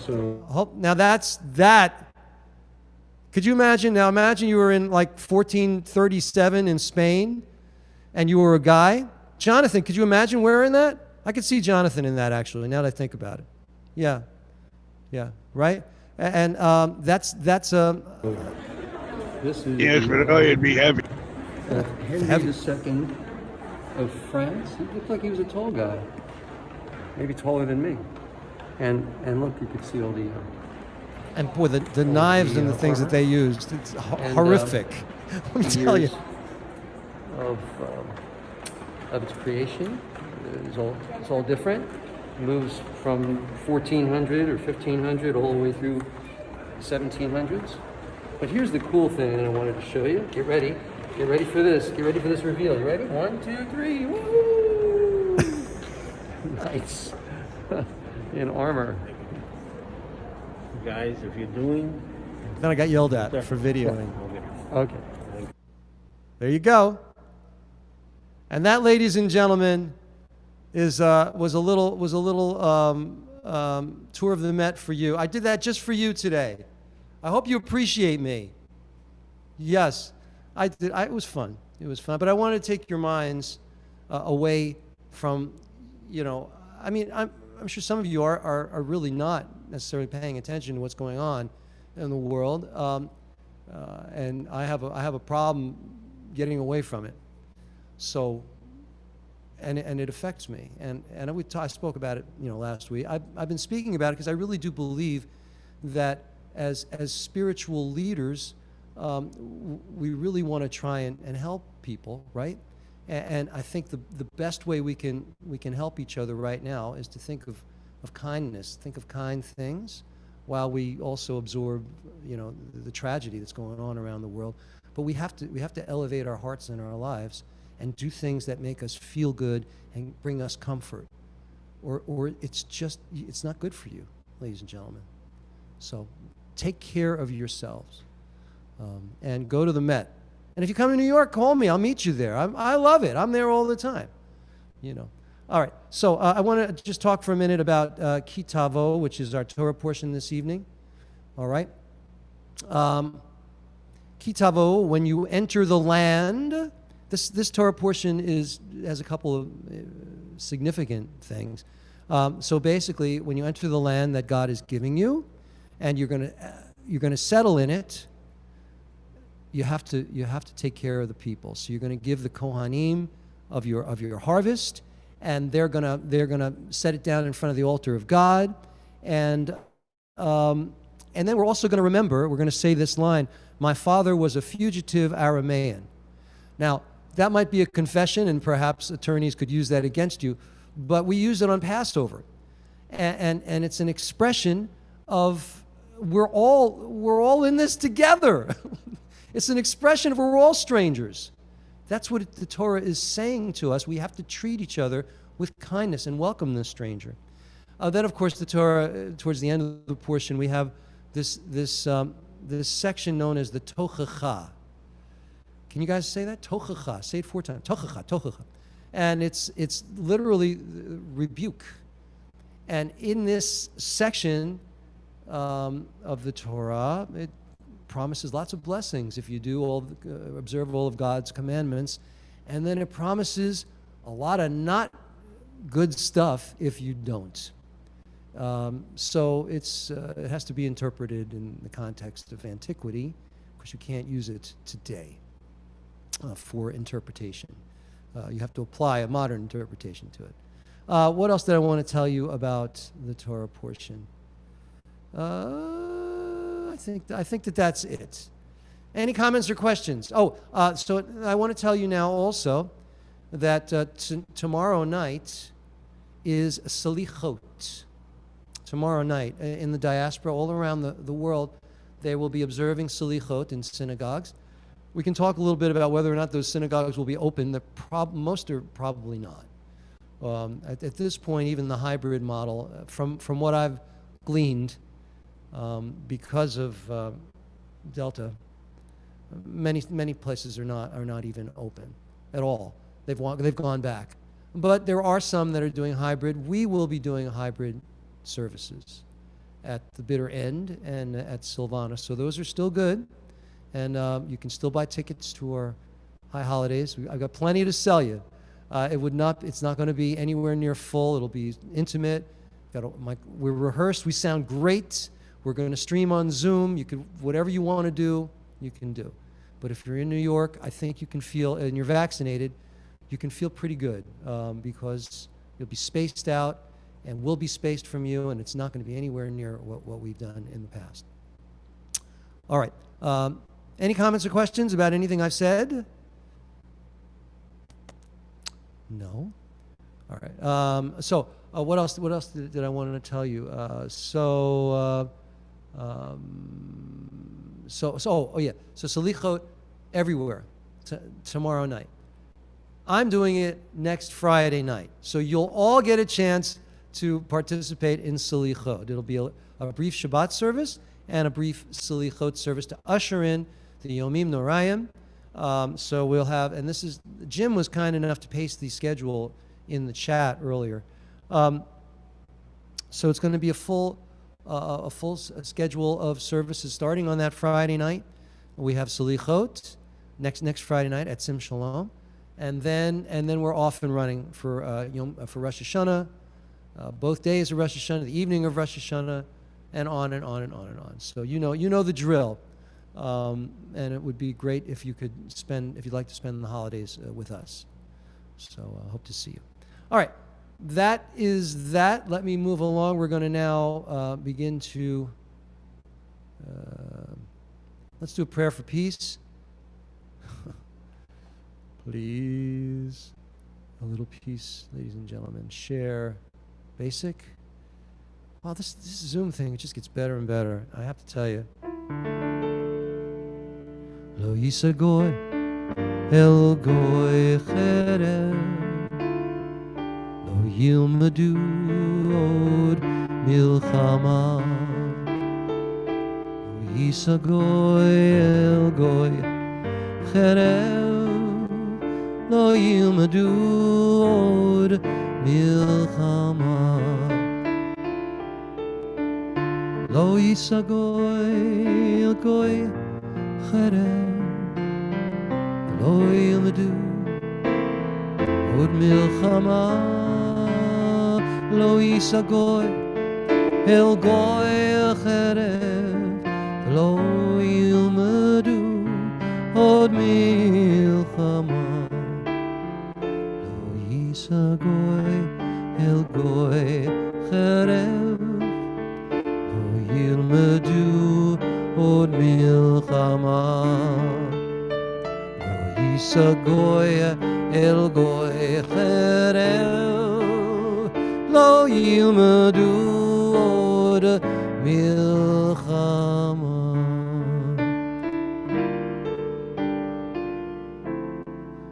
So now that's that. Could you imagine? Now imagine you were in like 1437 in Spain, and you were a guy. Jonathan, could you imagine wearing that? I could see Jonathan in that, actually, now that I think about it. Yeah, right? And that's this is yes, but it'd be heavy. Henry II of France. He looked like he was a tall guy, maybe taller than me. And look, you can see all the... and boy, the knives and the things that they used, it's horrific. Let me tell you. Of its creation is all different. It moves from 1400 or 1500 all the way through 1700s. But here's the cool thing that I wanted to show you. Get ready. Get ready for this. Get ready for this reveal. You ready? 1, 2, 3. Woo! Nice. In armor. Guys, if you're doing... Then I got yelled at for videoing. Okay. There you go. And that, ladies and gentlemen, was a little tour of the Met for you. I did that just for you today. I hope you appreciate me. Yes, I did. It was fun. It was fun. But I wanted to take your minds away from, I mean, I'm sure some of you are really not necessarily paying attention to what's going on in the world, and I have a problem getting away from it. So, and it affects me, and I spoke about it, last week. I've been speaking about it because I really do believe that as spiritual leaders, we really want to try and help people, right? And I think the best way we can help each other right now is to think of kindness, think of kind things, while we also absorb, the tragedy that's going on around the world. But we have to elevate our hearts and our lives and do things that make us feel good and bring us comfort, or it's not good for you, ladies and gentlemen. So take care of yourselves, and go to the Met. And if you come to New York, call me. I'll meet you there. I love it. I'm there all the time. All right. So I want to just talk for a minute about Kitavo, which is our Torah portion this evening. All right. Kitavo, when you enter the land, this Torah portion has a couple of significant things. So basically, when you enter the land that God is giving you, and you're going to settle in it, you have to take care of the people. So you're going to give the Kohanim of your harvest, and they're gonna set it down in front of the altar of God, and then we're also going to remember. We're going to say this line: "My father was a fugitive Aramean." Now that might be a confession, and perhaps attorneys could use that against you, but we use it on Passover, and it's an expression of we're all in this together. It's an expression of we're all strangers. That's what the Torah is saying to us. We have to treat each other with kindness and welcome the stranger. Then, of course, the Torah, towards the end of the portion, we have this section known as the Tochacha. Can you guys say that? Tochacha. Say it 4 times. Tochacha, Tochacha. And it's literally rebuke. And in this section of the Torah, it promises lots of blessings if you do observe all of God's commandments, and then it promises a lot of not good stuff if you don't. So it has to be interpreted in the context of antiquity, because you can't use it today for interpretation. You have to apply a modern interpretation to it. What else did I want to tell you about the Torah portion? I think that's it. Any comments or questions? So I want to tell you now also that tomorrow night is Salichot. Tomorrow night in the diaspora all around the world, they will be observing Salichot in synagogues. We can talk a little bit about whether or not those synagogues will be open. Most are probably not. At this point, even the hybrid model, from what I've gleaned, because of Delta, many places are not even open at all. They've gone back, but there are some that are doing hybrid. We will be doing hybrid services at the bitter end and at Silvana, so those are still good, and you can still buy tickets to our high holidays. I've got plenty to sell you. It's not going to be anywhere near full. It'll be intimate. We're rehearsed. We sound great. We're going to stream on Zoom. You can, whatever you want to do, you can do. But if you're in New York, I think you can feel, and you're vaccinated, you can feel pretty good because you'll be spaced out, and we'll be spaced from you, and it's not going to be anywhere near what we've done in the past. All right. Any comments or questions about anything I've said? No. All right. So what else did I want to tell you? So Salichot everywhere tomorrow night. I'm doing it next Friday night. So you'll all get a chance to participate in Salichot. It'll be a brief Shabbat service and a brief Salichot service to usher in the Yomim Norayim. So we'll have, and this is, Jim was kind enough to paste the schedule in the chat earlier. So it's going to be a full schedule of services starting on that Friday night. We have Salichot next Friday night at Sim Shalom, and then we're off and running for Rosh Hashanah, both days of Rosh Hashanah, the evening of Rosh Hashanah, and on and on and on and on. So you know the drill, and it would be great if you'd like to spend the holidays with us. So I hope to see you. All right. That is that. Let me move along. We're going to now begin to, let's do a prayer for peace. Please. A little peace, ladies and gentlemen. Share. Basic. Wow, this Zoom thing, it just gets better and better. I have to tell you. Lo yisagoy el goy cherem. Yilmadu od milchama Yisagoy el goy cherev Lo yilmadu od milchama Lo yisagoy el goy cherev Lo yilmadu od milchama Lo yisagoy el goy cherev Lo yilmadu od milchama Lo yisagoy el goy cherev Lo yilmadu od milchama Lo yisagoy el goy cherev Lo yilmadu od milchama.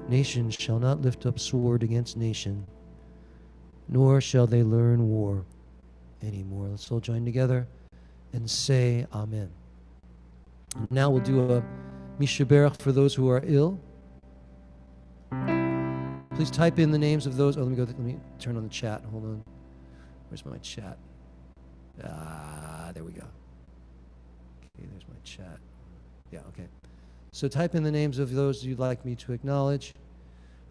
Nation shall not lift up sword against nation, nor shall they learn war anymore. Let's all join together and say Amen. Now we'll do a Mishaberach for those who are ill. Please type in the names of those. Let me turn on the chat. Hold on. Where's my chat? There we go. Okay, there's my chat. Yeah, okay. So type in the names of those you'd like me to acknowledge.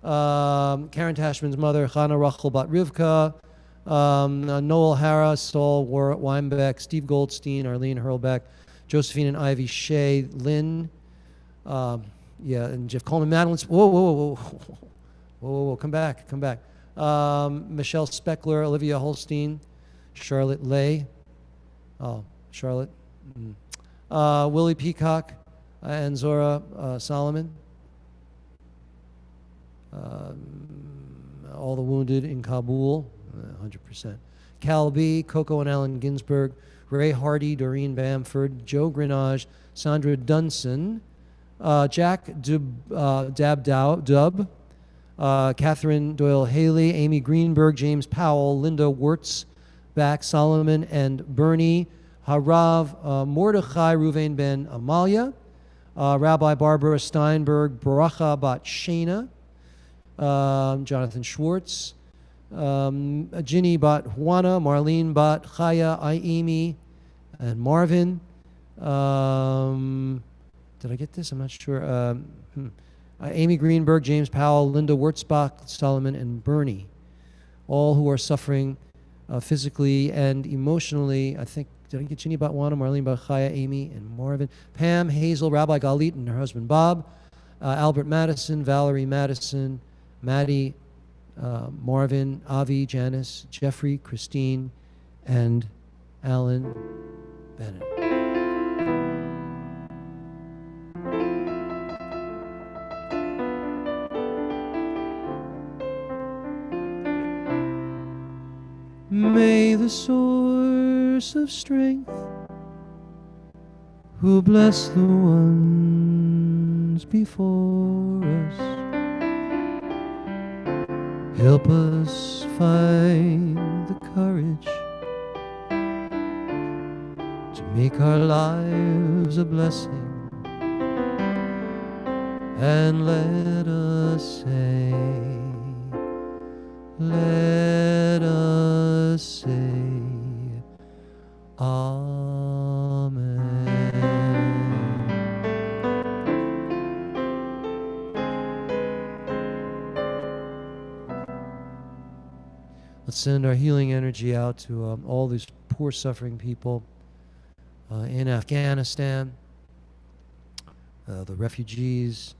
Karen Tashman's mother, Chana Rachel Bat Rivka, Noel Hara, Saul Weinbeck, Steve Goldstein, Arlene Hurlbeck, Josephine and Ivy Shea, Lynn, and Jeff Coleman, Madeline. Whoa, come back. Michelle Speckler, Olivia Holstein, Charlotte Lay. Oh, Charlotte. Willie Peacock and Zora Solomon. All the wounded in Kabul, 100%. Cal B, Coco and Allen Ginsberg, Ray Hardy, Doreen Bamford, Joe Grenage, Sandra Dunson, Jack Dub, Catherine Doyle Haley, Amy Greenberg, James Powell, Linda Wurtzbach, Solomon and Bernie, Harav Mordechai Ruvain ben Amalia, Rabbi Barbara Steinberg, Baracha Bat Shana, Jonathan Schwartz, Ginny Bat Juana, Marlene Bat Chaya, Aimi, and Marvin. Did I get this? I'm not sure. Amy Greenberg, James Powell, Linda Wurtzbach, Solomon, and Bernie, all who are suffering physically and emotionally. I think, did I get Ginny Batwana, Marlene Bachaya, Amy, and Marvin? Pam, Hazel, Rabbi Galit, and her husband Bob, Albert Madison, Valerie Madison, Maddie Marvin, Avi, Janice, Jeffrey, Christine, and Alan Bennett. May the source of strength, who bless the ones before us, help us find the courage to make our lives a blessing, and let us say, Amen. Let's send our healing energy out to all these poor suffering people in Afghanistan, the refugees,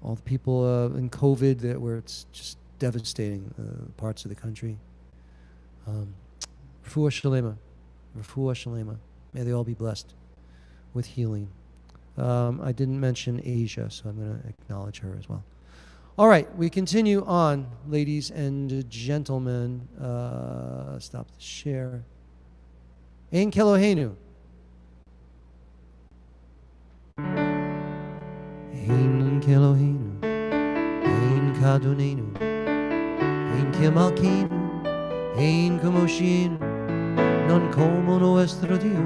all the people in COVID where it's just devastating parts of the country. Refuah Shalema. Refuah Shalema. May they all be blessed with healing. I didn't mention Asia, so I'm going to acknowledge her as well. All right, we continue on, ladies and gentlemen. Stop the share. Ein Kelohenu. Ein Kelohenu. Ein Kadonenu. Ein Kemalkenu. Ein Kamoshinu. Non como nuestro Dios.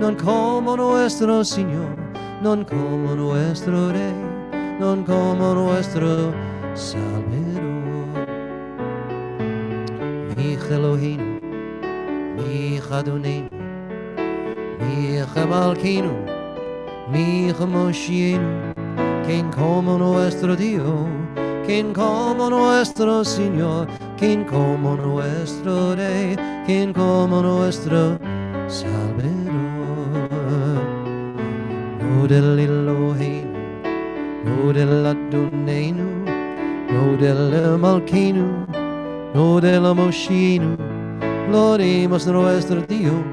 Non como nuestro Señor. Non como nuestro Rey. Non como nuestro Salvador. Mi Elohenu, mi Adonenu, mi Malkinu, mi Moshienu, quien como nuestro Dios, quien como nuestro Señor, quien como nuestro Rey, quien como nuestro Salvador. No del Elohenu, no del Adonenu, no del Malkinu, no del Moshinu, gloremos nuestro Dios,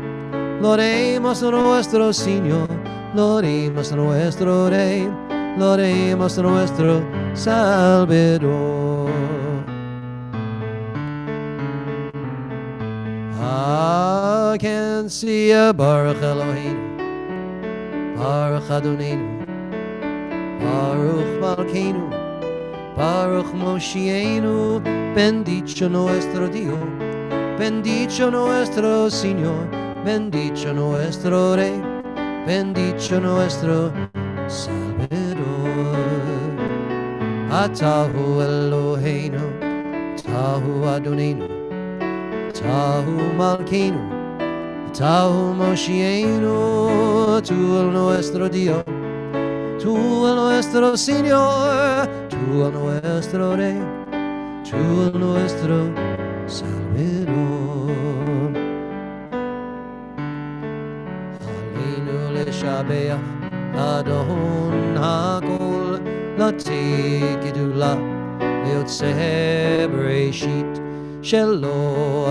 gloremos nuestro Señor, gloremos nuestro Rey, gloremos nuestro Salvador. I can see a Baruch Eloheinu, Baruch Adonenu, Baruch Malkeinu, Baruch Moshienu, bendicho nuestro Dios, bendicho nuestro Señor, bendicho nuestro Rey, bendicho nuestro Salvador. Atahu Eloheinu, Tahu Adonenu, Tahu Malkeinu, Tahu Moshienu, tu el nuestro Dios, tú el nuestro Señor, tú el nuestro Rey, tú el nuestro Salvador. Aleinu leshabeach Adon hakol latikidula leotzeh bereshit shelo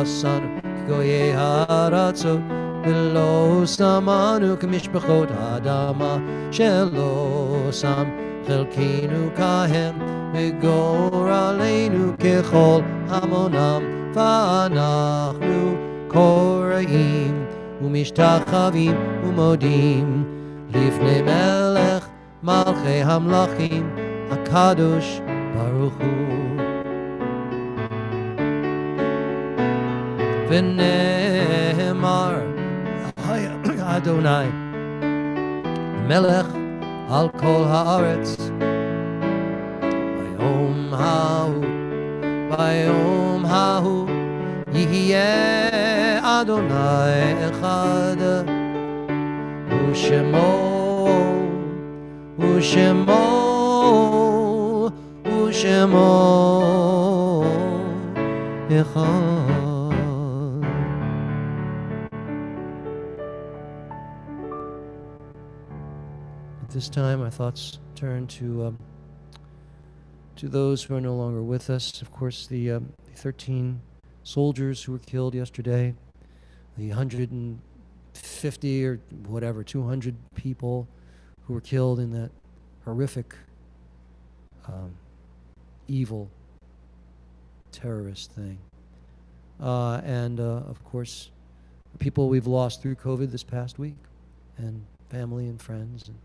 asanu goyei haratzot ולא שמענו כמשפחות האדמה שלא שם חלקנו כהם וגורלנו ככל המונם ואנחנו קוראים ומשתחווים ומודים לפני מלך מלכי המלכים הקדוש ברוך הוא ונאמר Adonai Melech al kol haaretz Bayom hahu Yihye Adonai echad Ushemo echad. This time our thoughts turn to to those who are no longer with us. Of course, the 13 soldiers who were killed yesterday, the 150 or whatever, 200 people who were killed in that horrific, evil, terrorist thing. And of course, the people we've lost through COVID this past week, and family and friends. And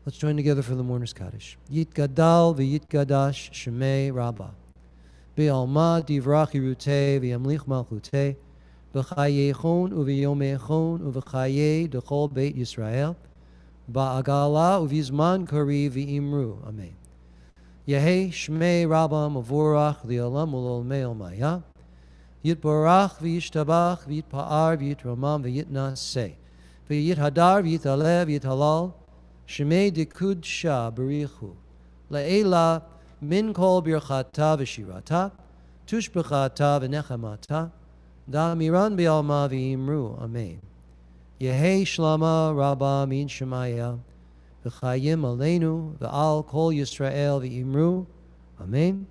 let's join together for the Mourner's Kaddish. Yitgadal v'yitgadash shemei Rabba. Be'alma divrach yiruteh v'yamlich malchuteh. B'chayechon u'v'yomechon u'v'chayeh d'chol beit Yisrael. Ba'agala u'v'zman kari v'imru. Amen. Yehei shmei Rabba mavorach li'olam u'l'olmei olmaya. Yitbarach v'yishtabach v'yitpa'ar v'yitramam v'yitnaseh. V'yithadar v'yitalev v'yithalal. Shemei dikud shah barichu. Le'ela min kol birchata v'shirata. Tushbechata v'nechamata. Da'amiran bi'alma v'imru. Amen. Yehei shlama rabba min shemaya. V'chayim aleinu v'al kol Yisrael v'imru. Amen.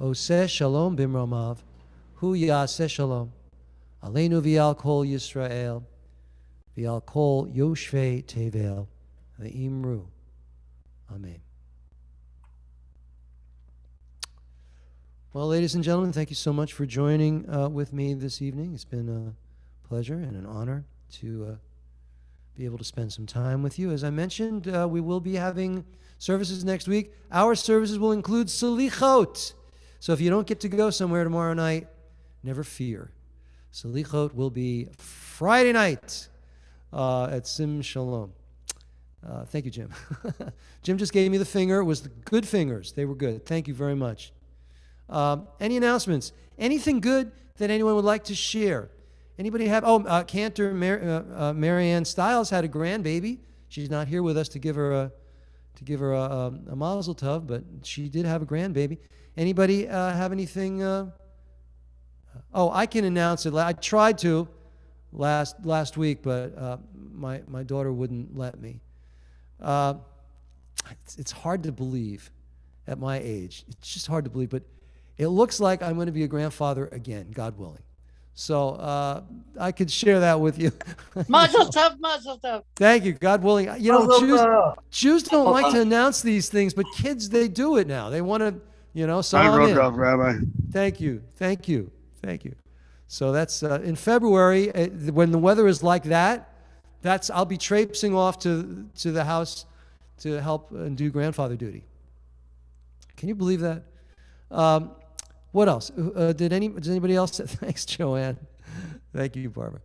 Oseh shalom bimramav. Hu yaseh shalom. Aleinu v'al kol Yisrael. V'al kol yoshvei tevel. V'imru. Amen. Well, ladies and gentlemen, thank you so much for joining with me this evening. It's been a pleasure and an honor to be able to spend some time with you. As I mentioned, we will be having services next week. Our services will include Salichot. So if you don't get to go somewhere tomorrow night, never fear. Salichot will be Friday night at Sim Shalom. Thank you, Jim. Jim just gave me the finger. It was the good fingers. They were good. Thank you very much. Any announcements? Anything good that anyone would like to share? Anybody have? Cantor Marianne Stiles had a grandbaby. She's not here with us to give her a mazel tov, but she did have a grandbaby. Anybody have anything? I can announce it. I tried to last week, but my daughter wouldn't let me. It's hard to believe at my age. It's just hard to believe, but it looks like I'm going to be a grandfather again, God willing. So I could share that with you. Mazel tov, mazel tov. Thank you, God willing. You know, Jews don't like to announce these things, but kids, they do it now. They want to, so I'm in. Rabbi. Thank you. So that's in February, when the weather is like that, I'll be traipsing off to the house to help and do grandfather duty. Can you believe that? What else? Does anybody else? Thanks, Joanne. Thank you, Barbara.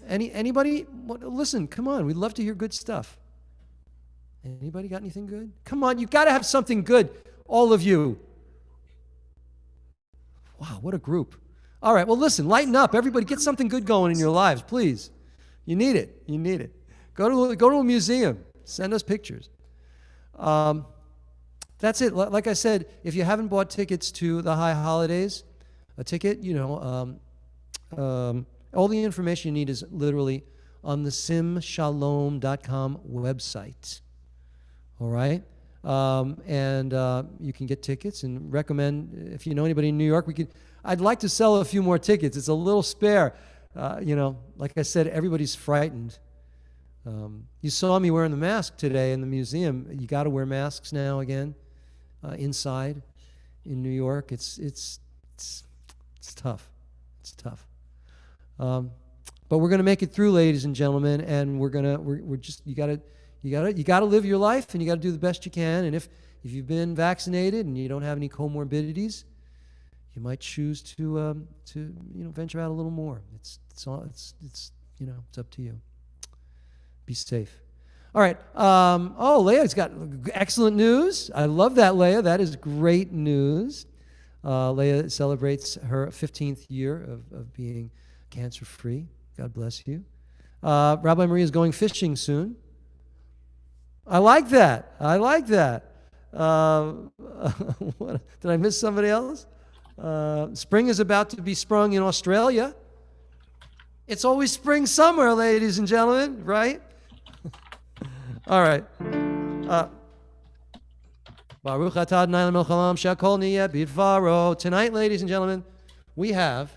Anybody? Listen, come on. We'd love to hear good stuff. Anybody got anything good? Come on, you got to have something good, all of you. Wow, what a group. All right, well, listen, lighten up. Everybody, get something good going in your lives, please. You need it. Go to a museum. Send us pictures. That's it. Like I said, if you haven't bought tickets to the high holidays, a ticket, all the information you need is literally on the simshalom.com website. All right? And you can get tickets and recommend, if you know anybody in New York, I'd like to sell a few more tickets. It's a little spare. Like I said, everybody's frightened. You saw me wearing the mask today in the museum. You got to wear masks now again. Inside in New York, it's tough. It's tough. But we're gonna make it through, ladies and gentlemen, and we're just you gotta live your life, and you gotta do the best you can. And if you've been vaccinated and you don't have any comorbidities, you might choose to venture out a little more. It's up to you. Be safe. All right. Leah's got excellent news. I love that, Leah. That is great news. Leah celebrates her 15th year of being cancer-free. God bless you. Rabbi Maria is going fishing soon. I like that. Did I miss somebody else? Spring is about to be sprung in Australia. It's always spring somewhere, ladies and gentlemen, right? All right. Baruch atah Adonai l'melech haolam she'akol niyeh bidvaro. Tonight, ladies and gentlemen, we have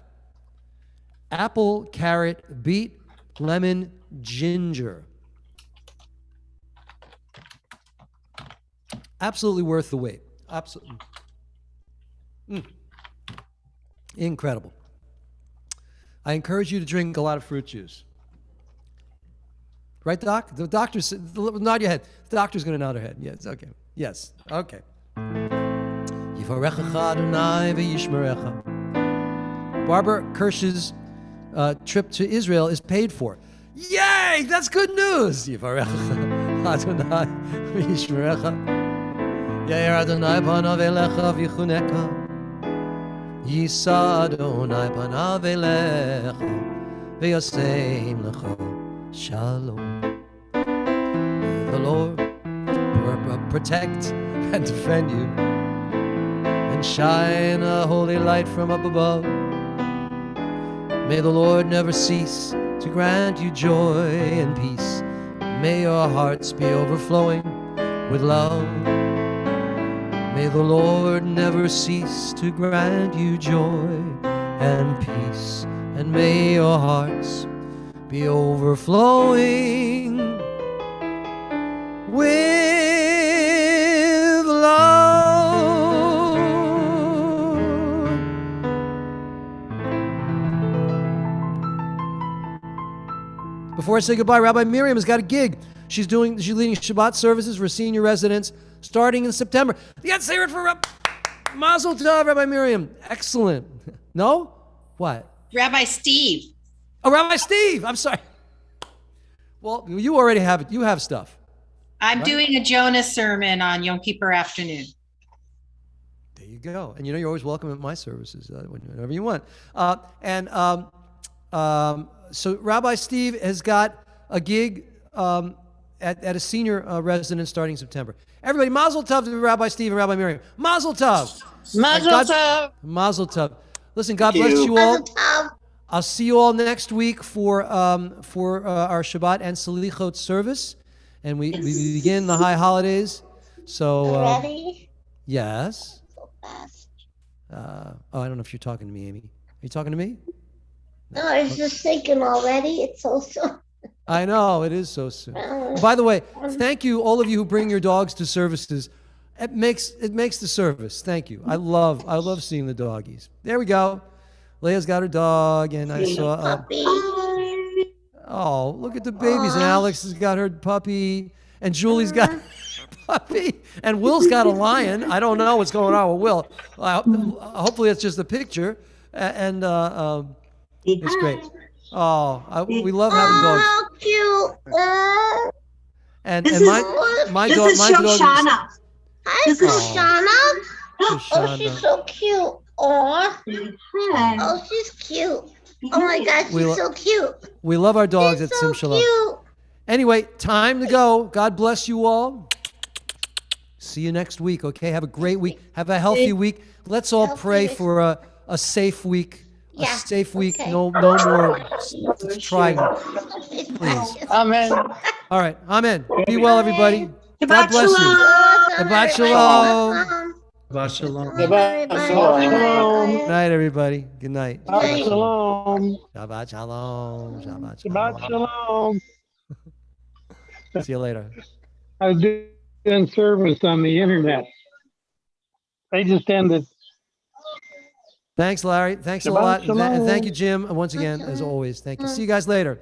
apple, carrot, beet, lemon, ginger. Absolutely worth the wait. Absolutely. Incredible. I encourage you to drink a lot of fruit juice. Right, Doc? The doctor's, nod your head. The doctor's going to nod her head. Yes, okay. Yes, okay. Yivarechecha Adonai v'yishmerecha. Barbara Kirsch's trip to Israel is paid for. Yay! That's good news! Yivarechecha Adonai v'yishmerecha. Yair Adonai panav elecha v'yichuneka. Yisa Adonai panav elecha v'yaseim lecha shalom. May the Lord protect and defend you and shine a holy light from up above. May the Lord never cease to grant you joy and peace. May your hearts be overflowing with love. May the Lord never cease to grant you joy and peace. And may your hearts be overflowing with love. Before I say goodbye, Rabbi Miriam has got a gig. She's leading Shabbat services for senior residents starting in September. Let's hear it for Mazel Tov, Rabbi Miriam. Excellent. No? What? Rabbi Steve. Oh, Rabbi Steve. I'm sorry. Well, you already have it. You have stuff. I'm doing a Jonah sermon on Yom Kippur afternoon. There you go. And you're always welcome at my services whenever you want. So Rabbi Steve has got a gig at a senior residence starting in September. Everybody, Mazel Tov to Rabbi Steve and Rabbi Miriam. Mazel Tov. Mazel Tov. Mazel Tov. Listen, God bless you all. I'll see you all next week for our Shabbat and Selichot service. And we begin the high holidays. So Ready? Yes. So fast. I don't know if you're talking to me, Amy. Are you talking to me? No, I was just thinking already. It's so soon. I know, it is so soon. By the way, thank you, all of you who bring your dogs to services. It makes the service. Thank you. I love seeing the doggies. There we go. Leah's got her dog, and I saw. Puppy. Oh, look at the babies! And Alex has got her puppy, and Julie's got her puppy, and Will's got a lion. I don't know what's going on with Will. Hopefully, it's just a picture, and it's great. Oh, we love having dogs. Oh, cute. Oh. And my dog. This is Shoshana. Hi, Shoshana. Oh, she's so cute. Oh, she's cute. Oh my God, she's so cute. We love our dogs at so Sim Shalom. Cute. Anyway, time to go. God bless you all. See you next week, okay? Have a great week. Have a healthy week. Let's all pray for a safe week. A safe week. Okay. No more trying. Please. Amen. All right. Amen. Be well, everybody. God bless you. Shabbat Shalom. Shabbat Shalom. Shabbat Shalom. Good night, everybody. Good night. Shabbat Shalom. Shabbat Shalom. Shabbat Shabbat Shalom. See you later. I was doing service on the internet. They just ended. Thanks, Larry. Thanks a lot. And thank you, Jim. Once again, as always, thank you. See you guys later.